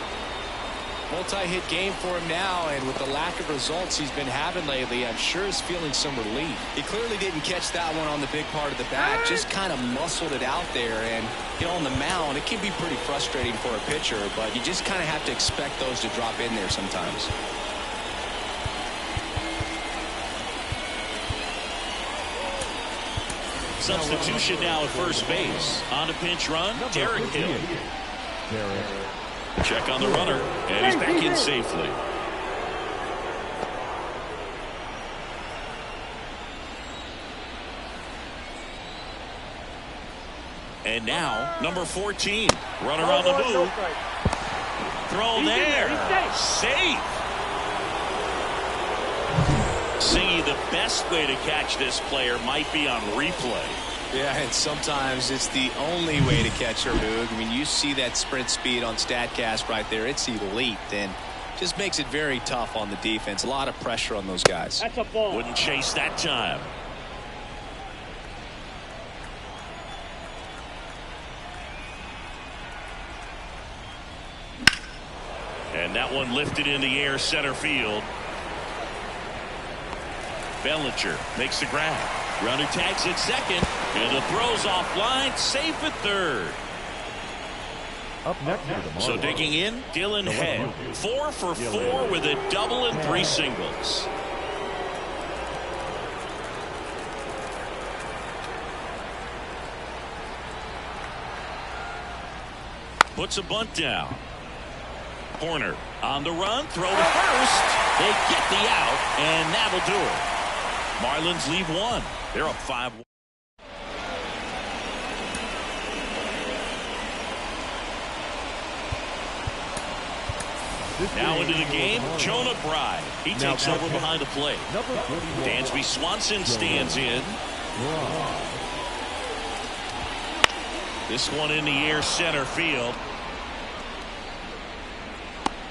Multi-hit game for him now, and with the lack of results he's been having lately, I'm sure he's feeling some relief. He clearly didn't catch that one on the big part of the bat, just kind of muscled it out there. And on the mound, it can be pretty frustrating for a pitcher, but you just kind of have to expect those to drop in there sometimes. Substitution now at first base. On a pinch run, Derek Hill. Check on the runner, and he's back in safely. And now, number 14. Runner on the move. Throw there. Safe. Singy, the best way to catch this player might be on replay. Yeah, and sometimes it's the only way to catch her, Boog. I mean, you see that sprint speed on StatCast right there. It's elite, and just makes it very tough on the defense. A lot of pressure on those guys. That's a ball. Wouldn't chase that time. And that one lifted in the air, center field. Bellinger makes the grab. Runner tags at second, and the throw's offline, safe at third. Up next for the Marlins. So digging in, Dylan Head, 4 for 4 with a double and 3 singles. Puts a bunt down. Horner on the run, throw to first. They get the out, and that'll do it. Marlins leave 1. They're up 5. Now into the game, Jonah Bride. He takes over behind the plate. Dansby Swanson stands in. This one in the air, center field.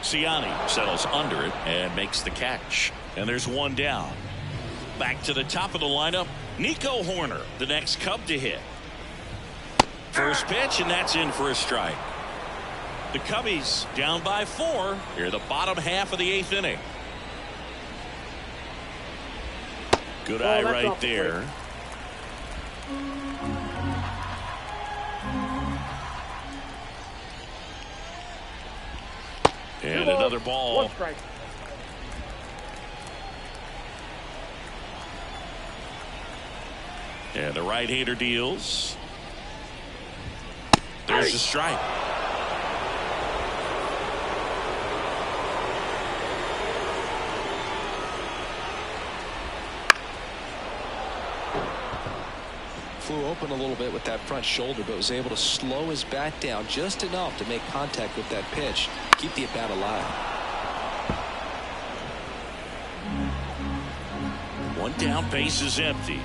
Ciani settles under it and makes the catch. And there's one down. Back to the top of the lineup, Nico Horner, the next Cub to hit. First pitch, and that's in for a strike. The Cubbies down by 4 here the bottom half of the 8th inning. Good eye right there. And another ball. 1 strike. And the right-hander deals. There's a strike. Flew open a little bit with that front shoulder, but was able to slow his bat down just enough to make contact with that pitch, keep the at-bat alive. One down, base is empty.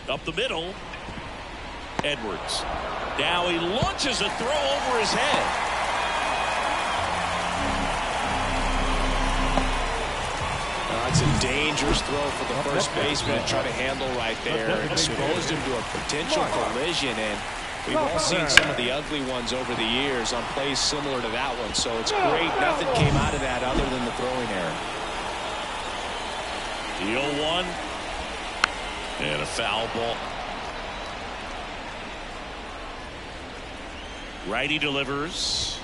Up the middle, Edwards. Now he launches a throw over his head. It's a dangerous throw for the first baseman to try to handle right there. Exposed him to a potential collision, and we've all seen some of the ugly ones over the years on plays similar to that one. So it's great nothing came out of that other than the throwing error. The 0-1. And a foul ball. Righty delivers.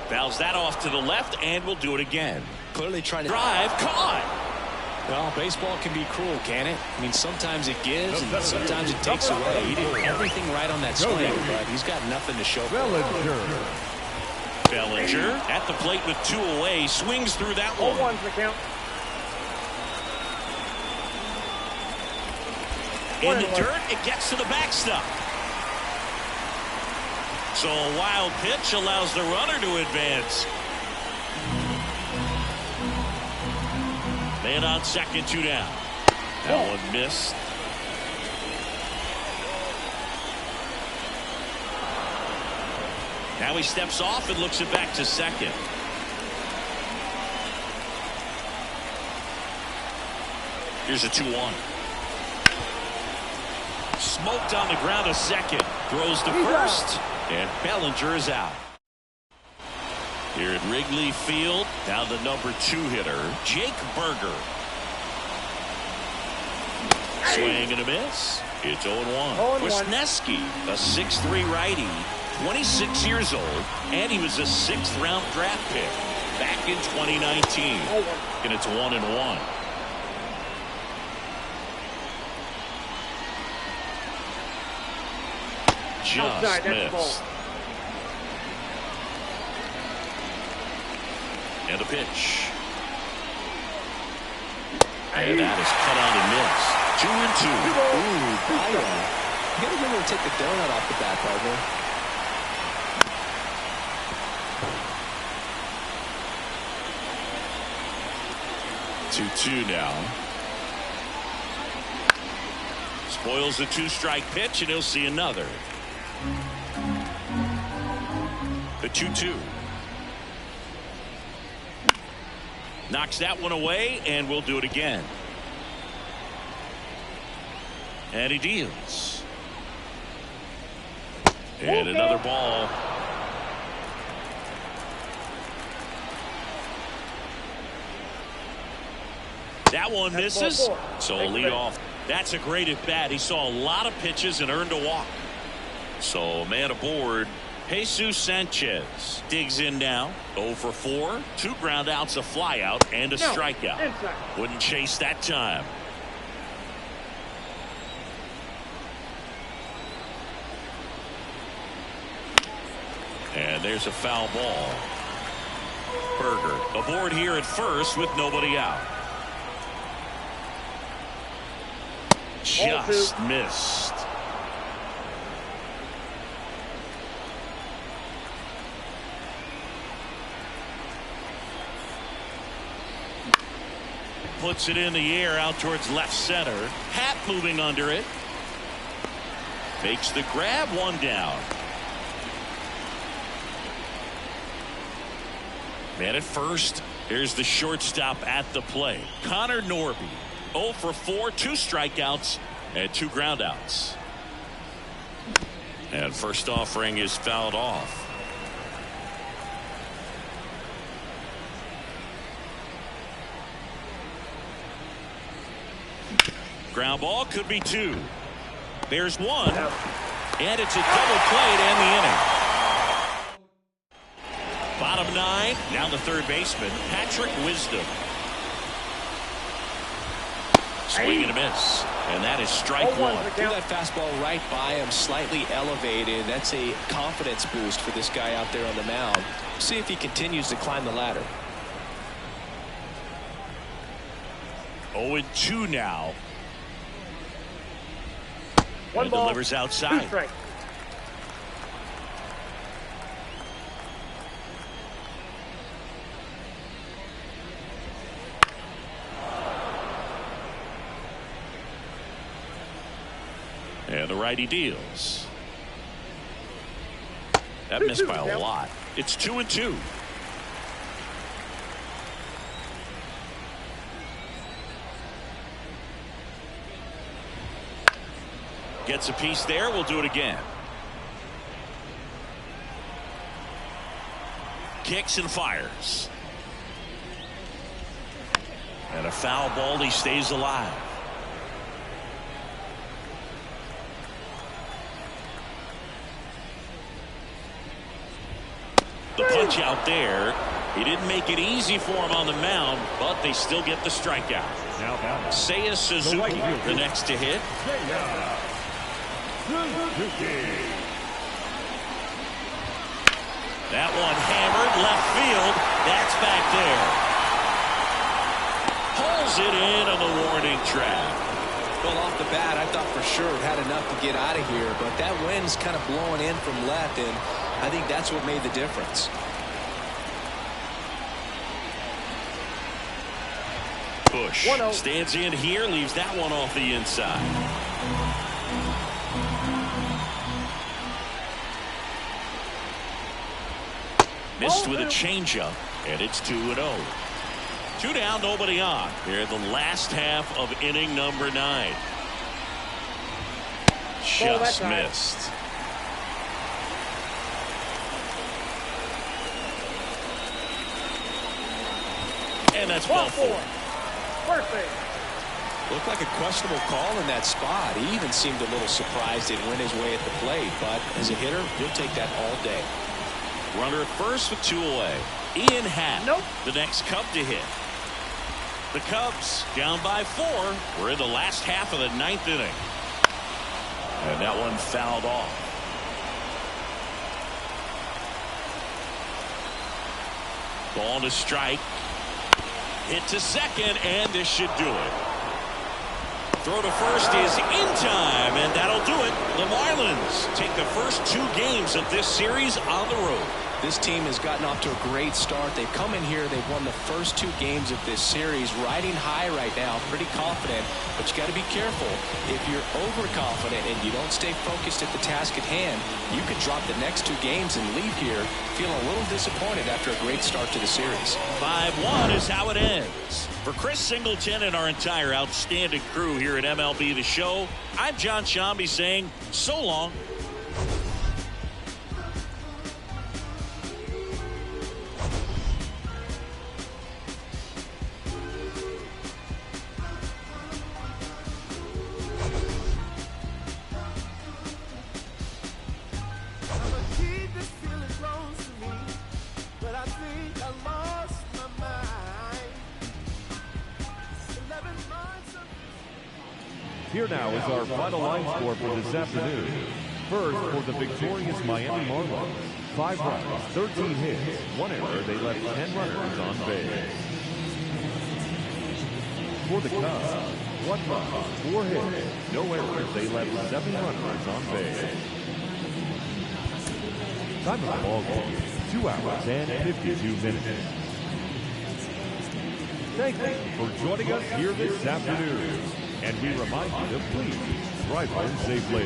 Fouls that off to the left and will do it again. Clearly trying to drive, caught. Well, baseball can be cruel, can it? I mean, sometimes it gives and sometimes it takes away. He did everything right on that swing, but he's got nothing to show for it. Bellinger at the plate with 2 away, swings through that one. 0-1's the count. In the dirt, it gets to the backstop. So a wild pitch allows the runner to advance. Man on second, 2 down. That one missed. Now he steps off and looks it back to second. Here's a 2-1. Smoked on the ground to second. Throws to first. And Bellinger is out. Here at Wrigley Field, now the number 2 hitter, Jake Burger. Swing and a miss. It's 0-1. Wisniewski, a 6'3" righty, 26 years old, and he was a 6th round draft pick back in 2019. And it's 1-1. Just missed. And a pitch. And that is cut out and missed. 2-2. Ooh, Byron. You gotta remember to take the donut off the bat, partner. Two now. Spoils the 2-strike pitch, and he'll see another. The 2-2. Knocks that one away, and we'll do it again. And he deals. And another ball. That one misses, so a lead off. That's a great at bat. He saw a lot of pitches and earned a walk. So man aboard. Jesus Sanchez digs in now. 0 for 4, 2 ground outs, a fly out, and a strikeout. Wouldn't chase that time. And there's a foul ball. Burger aboard here at first with nobody out. Just missed. Puts it in the air out towards left center. Hat moving under it. Makes the grab, 1 down. Man at first. Here's the shortstop at the plate. Connor Norby. 0 for 4, 2 strikeouts, and 2 groundouts. And first offering is fouled off. Ground ball could be 2. There's 1. And it's a double play to end the inning. Bottom 9. Now the third baseman, Patrick Wisdom. Swing and a miss. And that is strike 1. Threw that fastball right by him, slightly elevated. That's a confidence boost for this guy out there on the mound. See if he continues to climb the ladder. 0-2 now. And delivers outside. And the righty deals. That missed by a lot. It's 2-2. Gets a piece there. We'll do it again. Kicks and fires. And a foul ball. He stays alive. The punch out there. He didn't make it easy for him on the mound, but they still get the strikeout. Seiya Suzuki, the next to hit. That one hammered left field. That's back there. Pulls it in on the warning track. Well, off the bat, I thought for sure it had enough to get out of here, but that wind's kind of blowing in from left, and I think that's what made the difference. Bush 1-0. stands in here, leaves that one off the inside. Missed with a changeup, and it's 2-0. 2 down, nobody on. Here in the last half of inning number 9. Just missed. And that's ball 4. Perfect. Looked like a questionable call in that spot. He even seemed a little surprised it went his way at the plate, but as a hitter, he'll take that all day. Runner at first with 2 away. Ian Happ, the next Cub to hit. The Cubs down by 4. We're in the last half of the 9th inning. And that one fouled off. Ball to strike. Hit to second, and this should do it. Throw to first is in time, and that'll do it. The Marlins take the first 2 games of this series on the road. This team has gotten off to a great start. They've come in here. They've won the first 2 games of this series. Riding high right now. Pretty confident. But you got to be careful. If you're overconfident and you don't stay focused at the task at hand, you could drop the next 2 games and leave here feeling a little disappointed after a great start to the series. 5-1 is how it ends. For Chris Singleton and our entire outstanding crew here at MLB The Show, I'm John Shambi saying so long. Here now is our final line score for this afternoon. First, for the victorious Miami Marlins, 5 runs, 13 hits, 1 error. They left 10 runners on base. For the Cubs, 1 run, 4 hits, no errors. They left 7 runners on base. Time of the ball game, 2 hours and 52 minutes. Thank you for joining us here this afternoon. And we remind you to please drive home safely.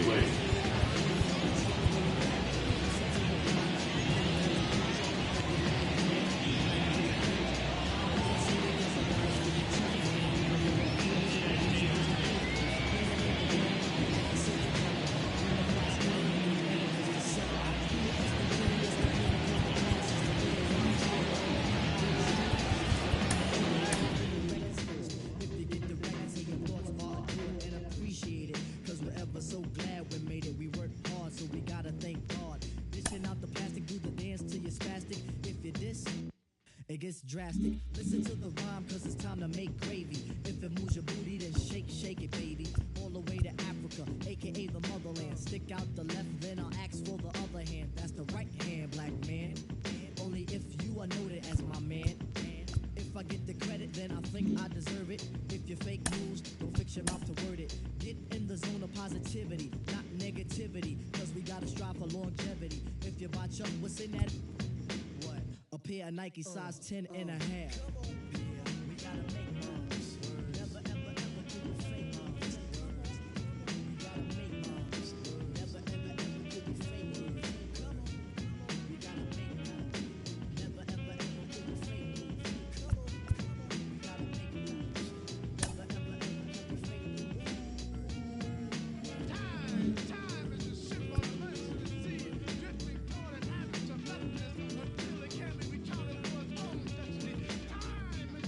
It gets drastic. Listen to the rhyme, cause it's time to make gravy. If it moves your booty, then shake, shake it, baby. All the way to Africa, aka the motherland. Stick out the left, then I'll ask for the other hand. That's the right hand, black man. Only if you are noted as my man. If I get the credit, then I think I deserve it. If you're fake news, don't fix your mouth to word it. Get in the zone of positivity, not negativity. Cause we gotta strive for longevity. If you botch up, what's in that? What? A pair of Nike size 10 and a half. We gotta make moves. Never, ever, ever do a fake moves. We gotta make moves. Never, ever, ever do a fake moves. We gotta make moves. Never, ever, ever do a fake moves. We gotta make moves. Never, ever, ever do a fake moves. Time is a simple lesson to see. Drifting toward an habit of nothingness until it can be recounted for its own destiny. Time is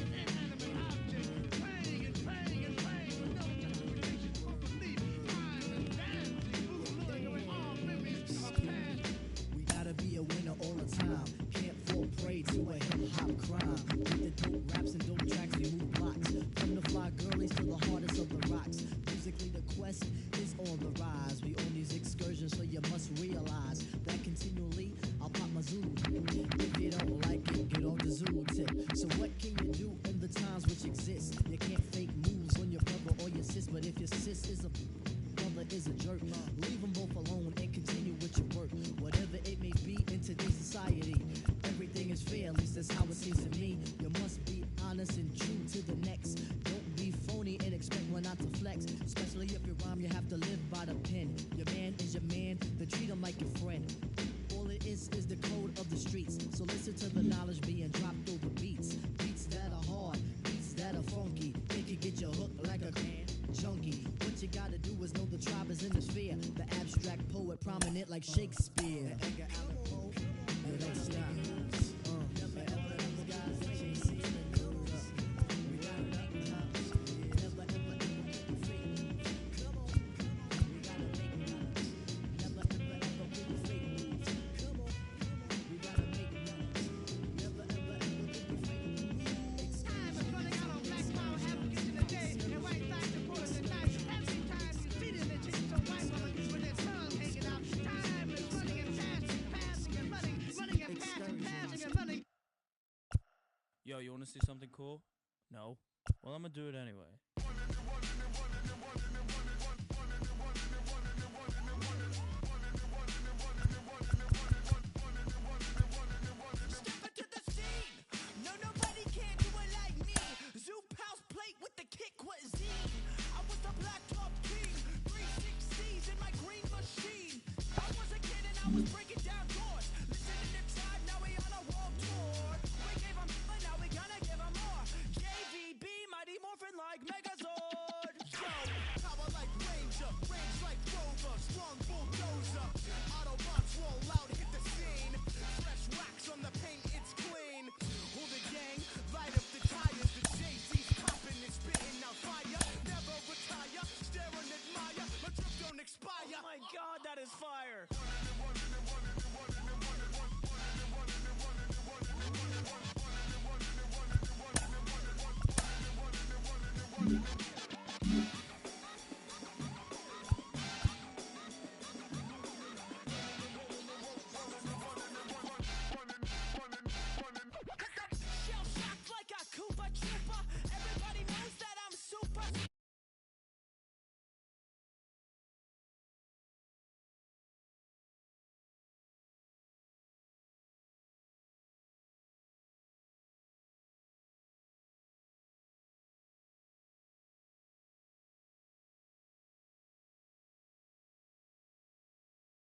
it like Shakespeare. Edgar Allan Poe, it don't stop. Never ever those guys that you see in the news. We gotta make moves. Never ever be fake. Come on, we gotta make moves. Never ever be fake. Come on, we gotta make moves. Never ever be fake. Time is running out on Black Power advocates in the day, and white side supporters at night. Every time you see them, they chase some white woman with their tongue hanging out. Time is running and passing, passing and running, running and passing, passing and running. Yo, you want to see something cool? No? Well, I'm gonna do it anyway. Step into the scene. No, nobody can do it like me. Zoop house plate with the kick cuisine. I was the black top king. 360s in my green machine. I was a kid and I was